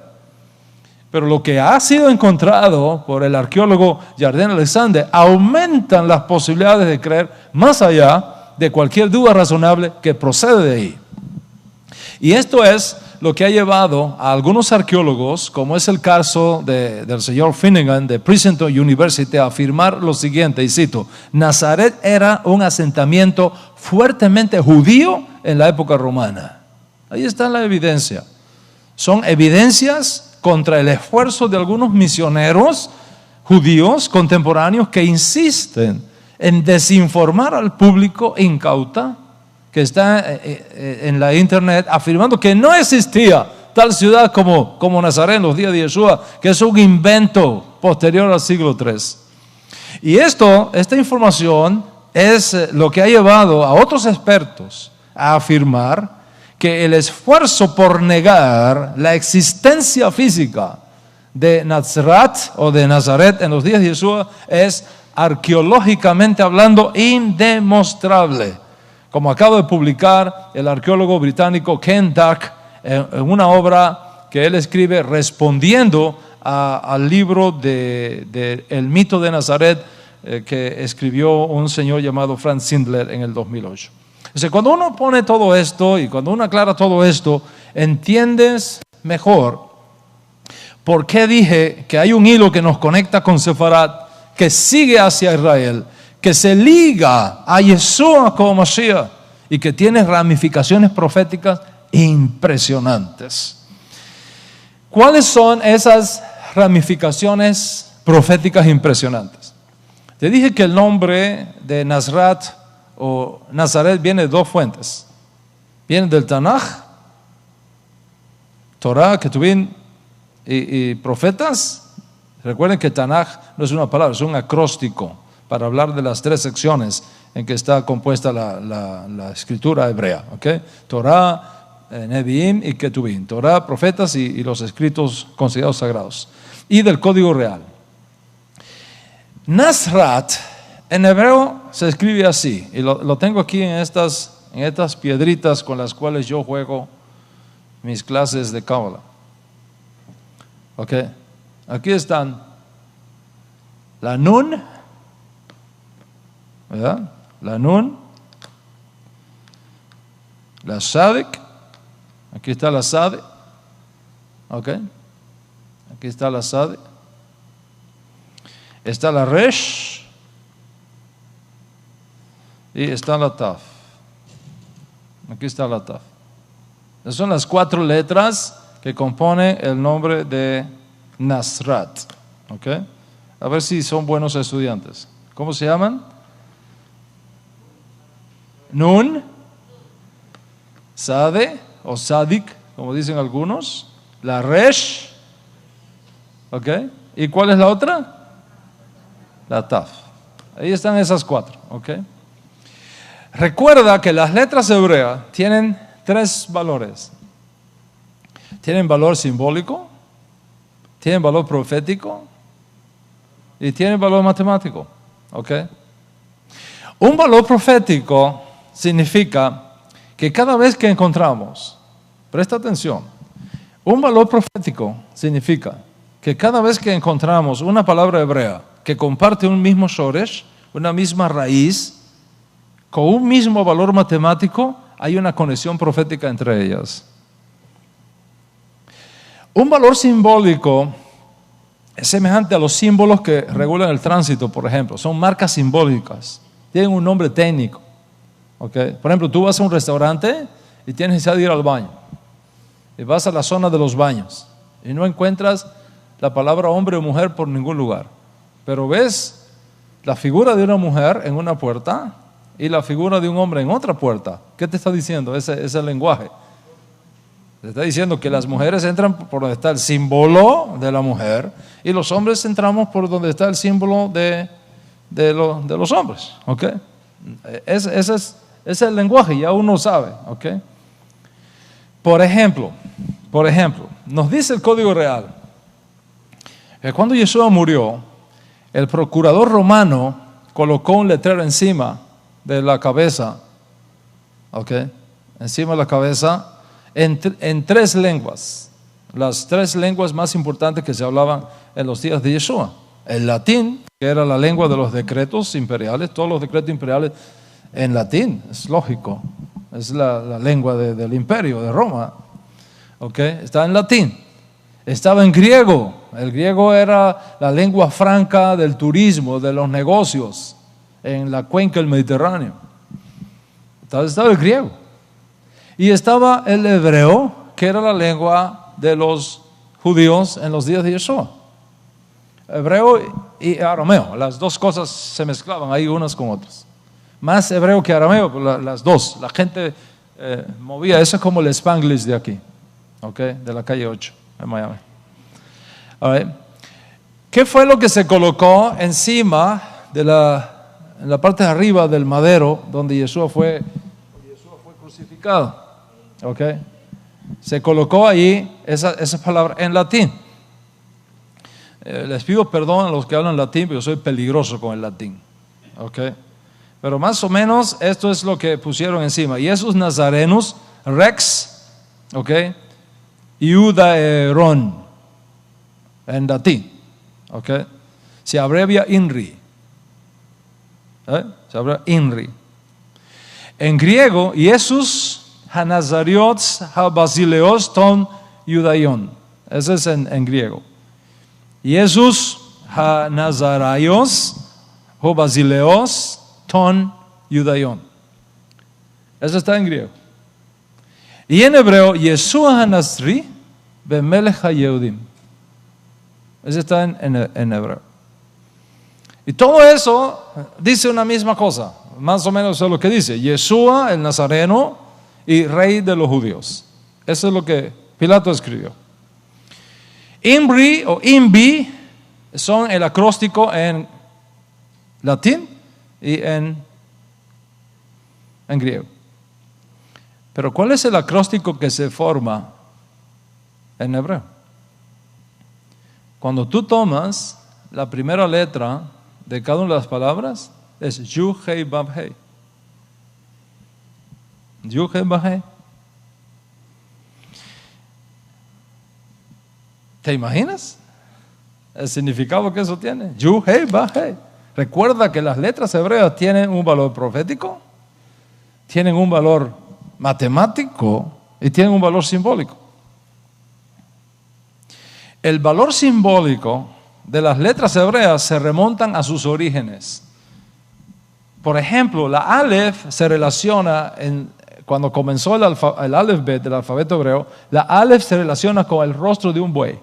Pero lo que ha sido encontrado por el arqueólogo Yarden Alexander aumentan las posibilidades de creer más allá de cualquier duda razonable que procede de ahí. Y esto es lo que ha llevado a algunos arqueólogos, como es el caso del señor Finnegan de Princeton University, a afirmar lo siguiente, y cito: Nazaret era un asentamiento fuertemente judío en la época romana. Ahí está la evidencia. Son evidencias contra el esfuerzo de algunos misioneros judíos contemporáneos que insisten en desinformar al público incauta que está en la internet afirmando que no existía tal ciudad como Nazaret en los días de Yeshua, que es un invento posterior al siglo III. Y esta información es lo que ha llevado a otros expertos a afirmar que el esfuerzo por negar la existencia física de Nazaret o de Nazaret en los días de Yeshua es arqueológicamente hablando indemostrable, como acaba de publicar el arqueólogo británico Ken Duck en una obra que él escribe respondiendo al libro de El mito de Nazaret que escribió un señor llamado Franz Sindler en el 2008. Entonces, cuando uno pone todo esto y cuando uno aclara todo esto, entiendes mejor por qué dije que hay un hilo que nos conecta con Sefarat, que sigue hacia Israel, que se liga a Yeshua como Mashiach y que tiene ramificaciones proféticas impresionantes. ¿Cuáles son esas ramificaciones proféticas impresionantes? Te dije que el nombre de Nazrat o Nazaret viene de dos fuentes. Viene del Tanaj, Torah, Ketuvim y profetas. Recuerden que Tanaj no es una palabra, es un acróstico para hablar de las tres secciones en que está compuesta la escritura hebrea. ¿Okay? Torah, Neviim y Ketuvim. Torah, profetas y los escritos considerados sagrados. Y del código real. Nazrat en hebreo se escribe así, y lo tengo aquí en estas piedritas con las cuales yo juego mis clases de Cábala. Ok, aquí están la Nun, ¿verdad? La Nun, la Sadik, aquí está la Sade, ok, aquí está la Sade, está la Resh y está la Taf. Aquí está la Taf. Esas son las 4 letras que componen el nombre de Nazrat. ¿Ok? A ver si son buenos estudiantes. ¿Cómo se llaman? Nun, Sade o Sadik, como dicen algunos. La Resh. ¿Ok? ¿Y cuál es la otra? La Taf. Ahí están esas 4. ¿Ok? Recuerda que las letras hebreas tienen 3 valores. Tienen valor simbólico, tienen valor profético y tienen valor matemático. ¿Ok? Un valor profético significa que cada vez que encontramos, presta atención, un valor profético significa que cada vez que encontramos una palabra hebrea que comparte un mismo shoresh, una misma raíz, con un mismo valor matemático, hay una conexión profética entre ellas. Un valor simbólico es semejante a los símbolos que regulan el tránsito, por ejemplo. Son marcas simbólicas, tienen un nombre técnico. ¿Okay? Por ejemplo, tú vas a un restaurante y tienes necesidad de ir al baño. Y vas a la zona de los baños y no encuentras la palabra hombre o mujer por ningún lugar. Pero ves la figura de una mujer en una puerta y la figura de un hombre en otra puerta. ¿Qué te está diciendo ese lenguaje? Te está diciendo que las mujeres entran por donde está el símbolo de la mujer y los hombres entramos por donde está el símbolo de los hombres. ¿Okay? Ese es el lenguaje, ya uno sabe. ¿Okay? Por ejemplo, nos dice el Código Real que cuando Yeshua murió, el procurador romano colocó un letrero encima de la cabeza, ¿okay? Encima de la cabeza, en 3 lenguas, las 3 lenguas más importantes que se hablaban en los días de Yeshua. El latín, que era la lengua de los decretos imperiales, todos los decretos imperiales en latín, es lógico, es la lengua del imperio de Roma, ¿okay? Está en latín. Estaba en griego, el griego era la lengua franca del turismo, de los negocios, en la cuenca del Mediterráneo. Entonces estaba el griego. Y estaba el hebreo, que era la lengua de los judíos en los días de Yeshua. Hebreo y arameo, las dos cosas se mezclaban ahí unas con otras. más hebreo que arameo, las dos. La gente movía, eso es como el Spanglish de aquí, ¿okay? De la calle 8 en Miami. All right. ¿Qué fue lo que se colocó encima en la parte de arriba del madero donde Yeshua fue crucificado? ¿Okay? Se colocó ahí esa palabra en latín. Les pido perdón a los que hablan latín, pero yo soy peligroso con el latín. ¿Okay? Pero más o menos esto es lo que pusieron encima. Jesús Nazarenus Rex, ¿okay? Iudaeron, en latín. ¿Okay? Se abrevia INRI. Se abrevia INRI. En griego, Jesús Hanazariots Habasileos ton Judaion. Ese es en griego. Jesús Hanazaraios Habasileos ton Judaion. Eso está en griego. Y en hebreo, Yeshua Hanazri Bemelech HaYehudim. Eso está en hebreo. Y todo eso dice una misma cosa. Más o menos es lo que dice. Yeshua, el Nazareno, y rey de los judíos. Eso es lo que Pilato escribió. Imbri o Imbi son el acróstico en latín y en griego. Pero ¿cuál es el acróstico que se forma en hebreo? Cuando tú tomas la primera letra de cada una de las palabras, es Yud Hei Vav Hei. Yud Hei Vav Hei. ¿Te imaginas el significado que eso tiene? Yud Hei Vav Hei. Recuerda que las letras hebreas tienen un valor profético, tienen un valor matemático y tienen un valor simbólico. El valor simbólico de las letras hebreas se remontan a sus orígenes. Por ejemplo, la Aleph se relaciona, cuando comenzó el Aleph-Bet del alfabeto hebreo, la Aleph se relaciona con el rostro de un buey.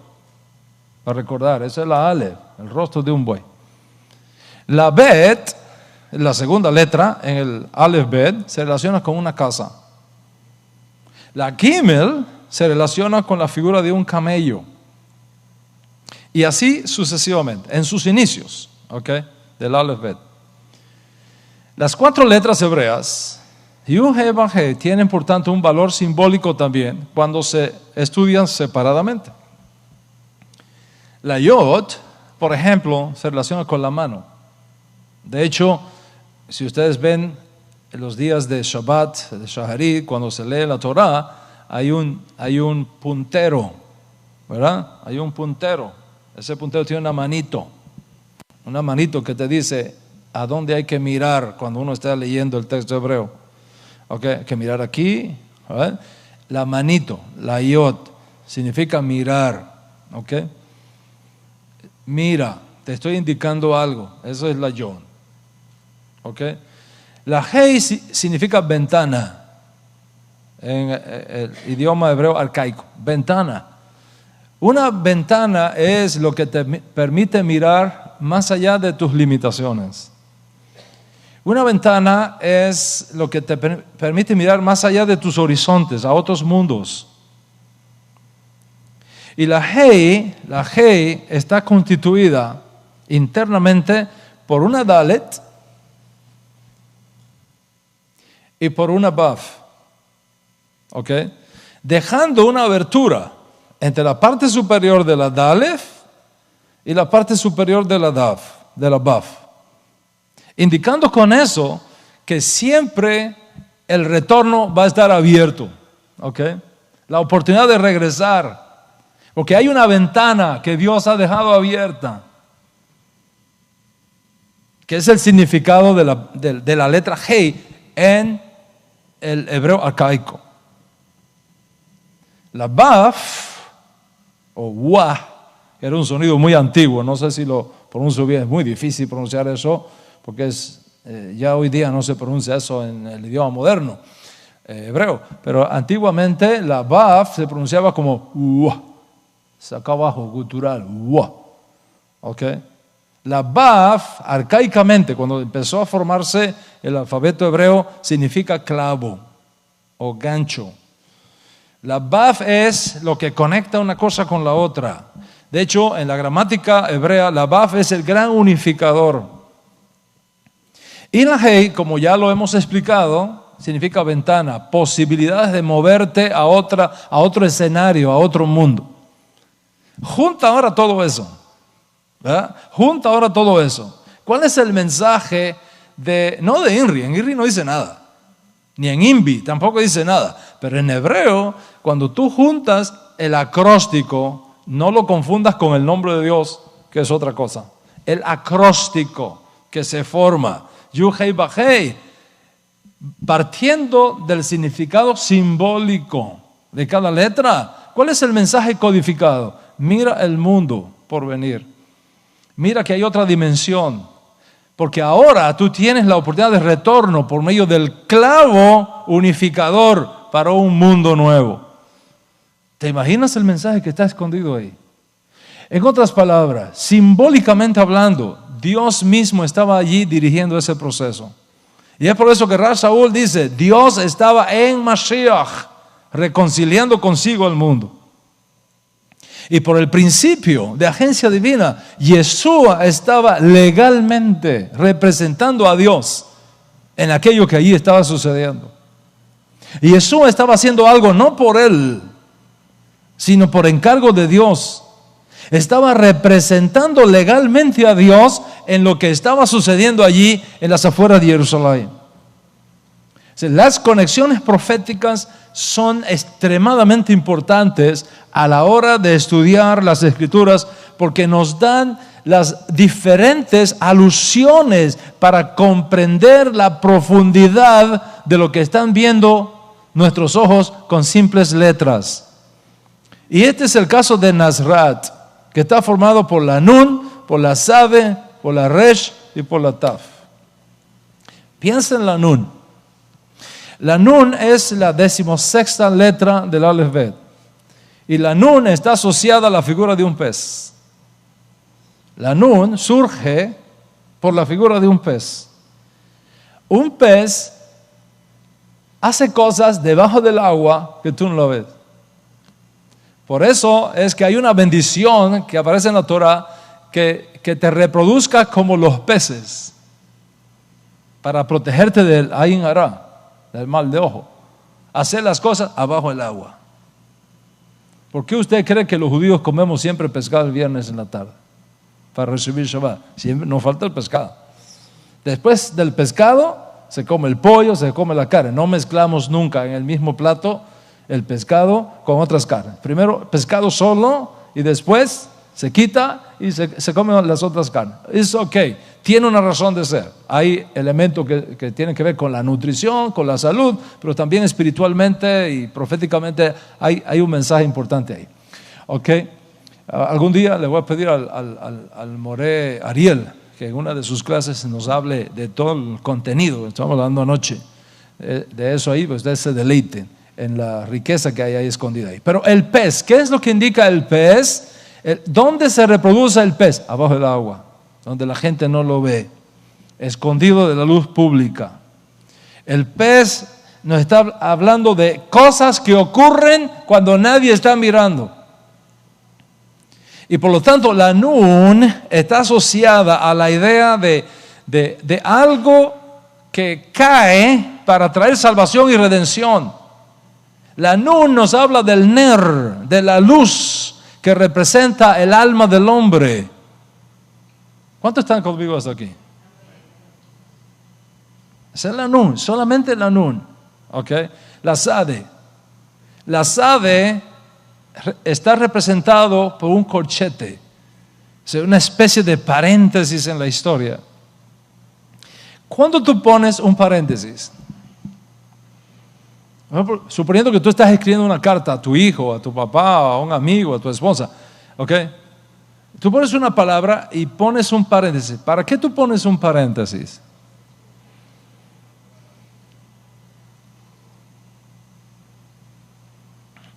Para recordar, esa es la Aleph, el rostro de un buey. La Bet, la segunda letra en el Aleph-Bet, se relaciona con una casa. La Gimel se relaciona con la figura de un camello. Y así sucesivamente, en sus inicios, ¿okay? Del Aleph-Bet. Las 4 letras hebreas, Yud Hei Vav Hei, tienen por tanto un valor simbólico también cuando se estudian separadamente. La Yod, por ejemplo, se relaciona con la mano. De hecho, si ustedes ven en los días de Shabbat, de Shaharit, cuando se lee la Torah, hay un puntero, ¿verdad? Hay un puntero. Ese puntero tiene una manito que te dice a dónde hay que mirar cuando uno está leyendo el texto hebreo. Okay, hay que mirar aquí, ¿verdad? La manito, la yod, significa mirar. Okay. Mira, te estoy indicando algo. Eso es la yod. Okay. La hei significa ventana en el idioma hebreo arcaico. Ventana. Una ventana es lo que te permite mirar más allá de tus limitaciones. Una ventana es lo que te permite mirar más allá de tus horizontes, a otros mundos. Y la Hei está constituida internamente por una Dalet y por una Vav. ¿Ok? Dejando una abertura entre la parte superior de la Dalef y la parte superior de la Vav. Indicando con eso que siempre el retorno va a estar abierto. ¿Okay? La oportunidad de regresar. Porque hay una ventana que Dios ha dejado abierta. Que es el significado de la letra Hei en el hebreo arcaico. La Vav o Wah, que era un sonido muy antiguo, no sé si lo pronuncio bien, es muy difícil pronunciar eso, porque ya hoy día no se pronuncia eso en el idioma moderno, hebreo, pero antiguamente la Vav se pronunciaba como Wah, acá abajo, gutural, Wah, ¿ok? La Baf, arcaicamente, cuando empezó a formarse el alfabeto hebreo, significa clavo o gancho. La Baf es lo que conecta una cosa con la otra. De hecho, en la gramática hebrea, la Baf es el gran unificador. Y la Hei, como ya lo hemos explicado, significa ventana, posibilidades de moverte a otro escenario, a otro mundo. Junta ahora todo eso, ¿verdad? Junta ahora todo eso. ¿Cuál es el mensaje no de INRI? En INRI no dice nada. Ni en INVI tampoco dice nada. Pero en hebreo, cuando tú juntas el acróstico, no lo confundas con el nombre de Dios, que es otra cosa. El acróstico que se forma, Yud Hei Vav Hei, partiendo del significado simbólico de cada letra. ¿Cuál es el mensaje codificado? Mira el mundo por venir. Mira que hay otra dimensión. Porque ahora tú tienes la oportunidad de retorno por medio del clavo unificador para un mundo nuevo. ¿Te imaginas el mensaje que está escondido ahí? En otras palabras, simbólicamente hablando, Dios mismo estaba allí dirigiendo ese proceso. Y es por eso que Rav Shaul dice, Dios estaba en Mashiach, reconciliando consigo al mundo. Y por el principio de agencia divina, Yeshua estaba legalmente representando a Dios en aquello que allí estaba sucediendo. Y Yeshua estaba haciendo algo no por él, sino por encargo de Dios. Estaba representando legalmente a Dios en lo que estaba sucediendo allí en las afueras de Jerusalén. Las conexiones proféticas son extremadamente importantes a la hora de estudiar las Escrituras porque nos dan las diferentes alusiones para comprender la profundidad de lo que están viendo nuestros ojos con simples letras. Y este es el caso de Nazrat, que está formado por la Nun, por la Sade, por la Resh y por la Taf. Piensa en la Nun. La Nun es la 16ª letra del Aleph Bet. Y la Nun está asociada a la figura de un pez. La Nun surge por la figura de un pez. Un pez hace cosas debajo del agua que tú no lo ves. Por eso es que hay una bendición que aparece en la Torah que te reproduzca como los peces para protegerte del Ayin Hara, del mal de ojo. Hacer las cosas abajo del agua. ¿Por qué usted cree que los judíos comemos siempre pescado el viernes en la tarde? Para recibir Shabbat. Siempre nos falta el pescado. Después del pescado se come el pollo, se come la carne. No mezclamos nunca en el mismo plato el pescado con otras carnes. Primero pescado solo y después se quita y se comen las otras carnes. Es ok, tiene una razón de ser. Hay elementos que tienen que ver con la nutrición, con la salud, pero también espiritualmente y proféticamente hay un mensaje importante ahí. Ok, algún día le voy a pedir al Moré Ariel que en una de sus clases nos hable de todo el contenido. Estamos hablando anoche de eso ahí, pues ustedes se deleiten en la riqueza que hay ahí escondida ahí. Pero el pez, ¿qué es lo que indica el pez? ¿Dónde se reproduce el pez? Abajo del agua, donde la gente no lo ve, escondido de la luz pública. El pez nos está hablando de cosas que ocurren cuando nadie está mirando. Y por lo tanto la Nun está asociada a la idea de algo que cae para traer salvación y redención. La Nun nos habla del Ner, de la luz que representa el alma del hombre. ¿Cuántos están conmigo hasta aquí? Esa es la Nun, solamente la Nun. ¿Okay? La Sade. La Sade está representado por un corchete, o sea, una especie de paréntesis en la historia. ¿Cuándo tú pones un paréntesis? Suponiendo que tú estás escribiendo una carta a tu hijo, a tu papá, a un amigo, a tu esposa, ¿ok? Tú pones una palabra y pones un paréntesis. ¿Para qué tú pones un paréntesis?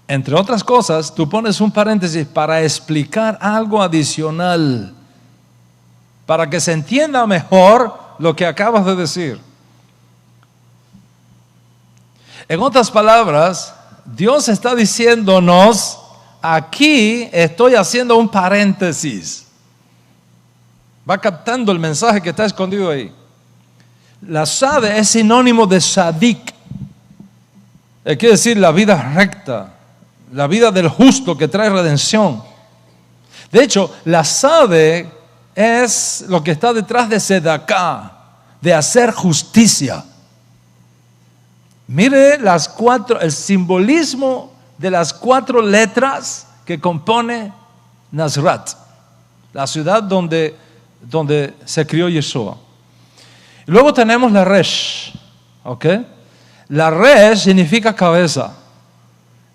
Entre otras cosas, tú pones un paréntesis para explicar algo adicional. para que se entienda mejor lo que acabas de decir. En otras palabras, Dios está diciéndonos, aquí estoy haciendo un paréntesis. Va captando el mensaje que está escondido ahí. La sade es sinónimo de sadik. Quiere decir la vida recta, la vida del justo que trae redención. De hecho, la sade es lo que está detrás de sedaká, de hacer justicia. Mire el simbolismo de las 4 letras que compone Nazrat, la ciudad donde se crió Yeshua. Luego tenemos la Resh, ¿ok? La Resh significa cabeza.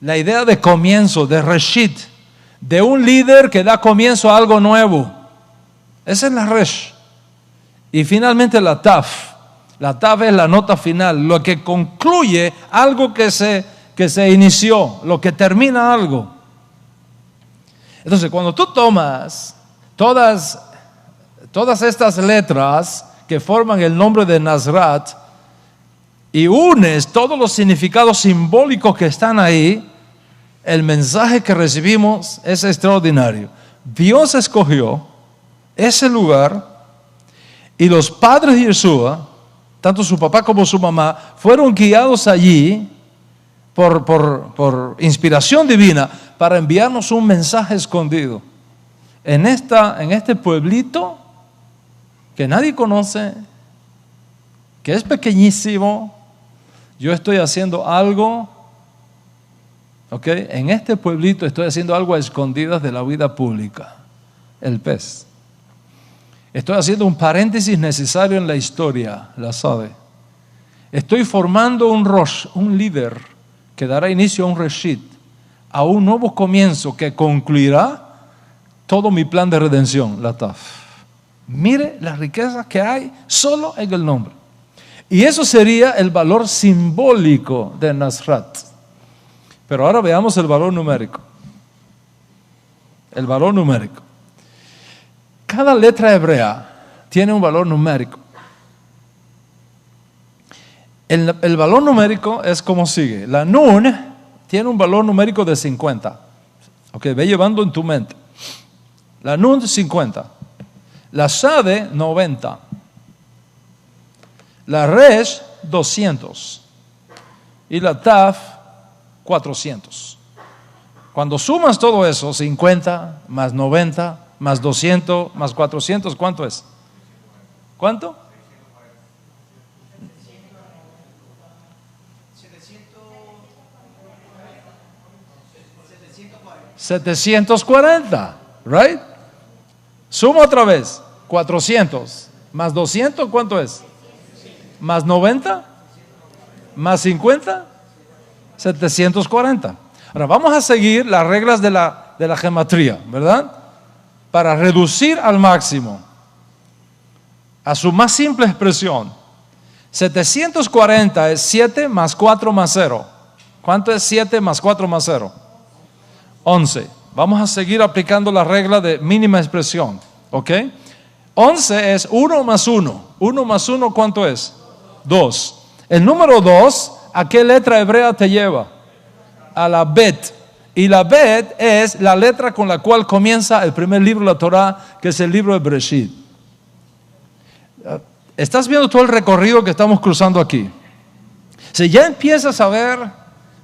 La idea de comienzo, de Reshit, de un líder que da comienzo a algo nuevo. Esa es la Resh. Y finalmente la Taf. La Taf es la nota final, lo que concluye algo que se inició, lo que termina algo. Entonces, cuando tú tomas todas estas letras que forman el nombre de Nazrat y unes todos los significados simbólicos que están ahí, el mensaje que recibimos es extraordinario. Dios escogió ese lugar y los padres de Yeshua, tanto su papá como su mamá, fueron guiados allí por inspiración divina para enviarnos un mensaje escondido. En este pueblito que nadie conoce, que es pequeñísimo, yo estoy haciendo algo, ¿ok? En este pueblito estoy haciendo algo a escondidas de la vida pública, el pez. Estoy haciendo un paréntesis necesario en la historia, la sabe. Estoy formando un Rosh, un líder que dará inicio a un Reshit, a un nuevo comienzo que concluirá todo mi plan de redención, la Taf. Mire las riquezas que hay solo en el nombre. Y eso sería el valor simbólico de Nazrat. Pero ahora veamos el valor numérico. El valor numérico. Cada letra hebrea tiene un valor numérico. El valor numérico es como sigue. La Nun tiene un valor numérico de 50. Ok, ve llevando en tu mente. La Nun 50. La Shade 90. La Resh 200. Y la Taf 400. Cuando sumas todo eso, 50 más 90 más 200 más 400, ¿cuánto es? ¿Cuánto? 740, right? Suma otra vez, 400 más 200, ¿cuánto es? Más 90 más 50, 740. Ahora vamos a seguir las reglas de la gematría, ¿verdad? Para reducir al máximo, a su más simple expresión. 740 es 7 más 4 más 0. ¿Cuánto es 7 más 4 más 0? 11. Vamos a seguir aplicando la regla de mínima expresión, ¿ok? 11 es 1 más 1. 1 más 1, ¿cuánto es? 2. El número 2, ¿a qué letra hebrea te lleva? A la Bet. Y la Bet es la letra con la cual comienza el primer libro de la Torah, que es el libro de Bereshit. ¿Estás viendo todo el recorrido que estamos cruzando aquí? Si ya empiezas a ver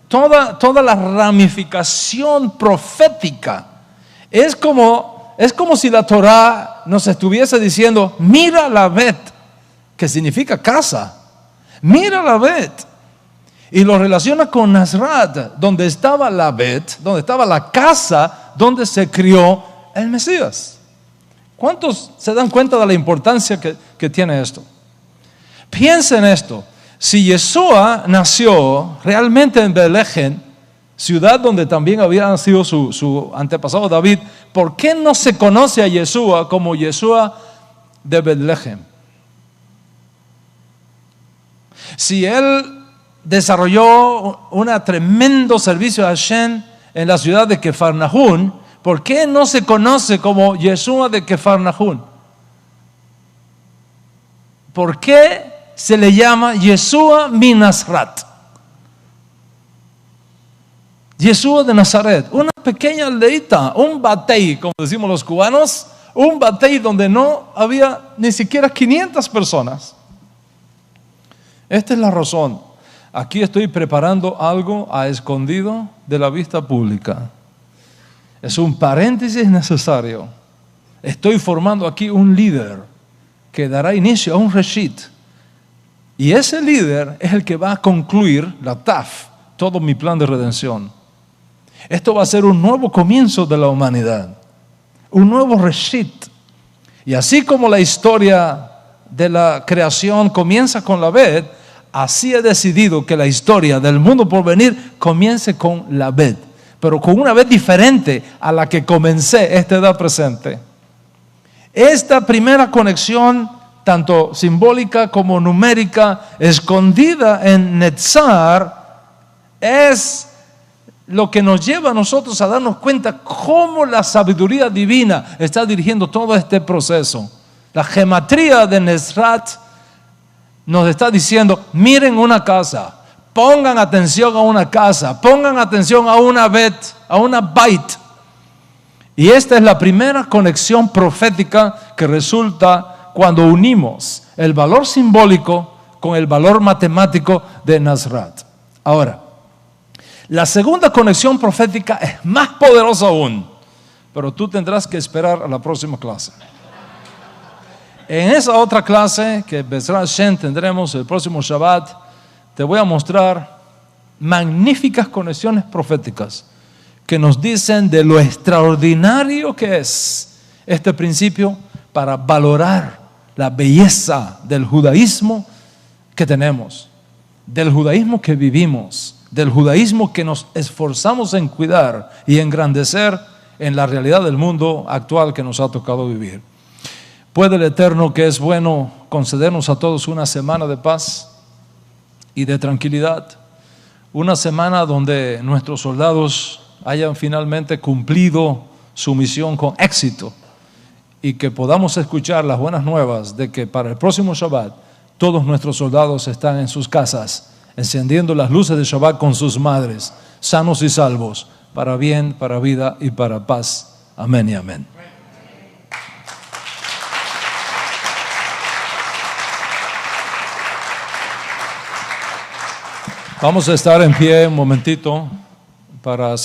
toda la ramificación profética, es como si la Torah nos estuviese diciendo, mira la Bet, que significa casa. Mira la Bet. Y lo relaciona con Nazrat, donde estaba la Bet, donde estaba la casa donde se crió el Mesías. ¿Cuántos se dan cuenta de la importancia que tiene esto? Piensa en esto. Si Yeshua nació realmente en Betlehem, ciudad donde también había nacido su antepasado David, ¿por qué no se conoce a Yeshua como Yeshua de Betlehem? Si él desarrolló un tremendo servicio a Hashem en la ciudad de Kefarnahum, ¿por qué no se conoce como Yeshua de Kefarnahum? ¿Por qué se le llama Yeshua mi Nazrat? Yeshua de Nazaret, una pequeña aldeita, un batey, como decimos los cubanos, un batey donde no había ni siquiera 500 personas. Esta es la razón. Aquí estoy preparando algo a escondido de la vista pública. Es un paréntesis necesario. Estoy formando aquí un líder que dará inicio a un reshit. Y ese líder es el que va a concluir la TAF, todo mi plan de redención. Esto va a ser un nuevo comienzo de la humanidad, un nuevo reshit. Y así como la historia de la creación comienza con la Bet, así he decidido que la historia del mundo por venir comience con la Bet, pero con una Bet diferente a la que comencé esta edad presente. Esta primera conexión, tanto simbólica como numérica, escondida en Netzar, es lo que nos lleva a nosotros a darnos cuenta cómo la sabiduría divina está dirigiendo todo este proceso. La gematría de Nezrat nos está diciendo, miren una casa, pongan atención a una casa, pongan atención a una bet, a una bait. Y esta es la primera conexión profética que resulta cuando unimos el valor simbólico con el valor matemático de Nazrat. Ahora, la segunda conexión profética es más poderosa aún, pero tú tendrás que esperar a la próxima clase. En esa otra clase que Bezrat Hashem tendremos el próximo Shabbat, te voy a mostrar magníficas conexiones proféticas que nos dicen de lo extraordinario que es este principio para valorar la belleza del judaísmo que tenemos, del judaísmo que vivimos, del judaísmo que nos esforzamos en cuidar y engrandecer en la realidad del mundo actual que nos ha tocado vivir. ¿Puede el Eterno, que es bueno, concedernos a todos una semana de paz y de tranquilidad? Una semana donde nuestros soldados hayan finalmente cumplido su misión con éxito y que podamos escuchar las buenas nuevas de que para el próximo Shabbat todos nuestros soldados están en sus casas encendiendo las luces de Shabbat con sus madres, sanos y salvos, para bien, para vida y para paz. Amén y amén. Vamos a estar en pie un momentito para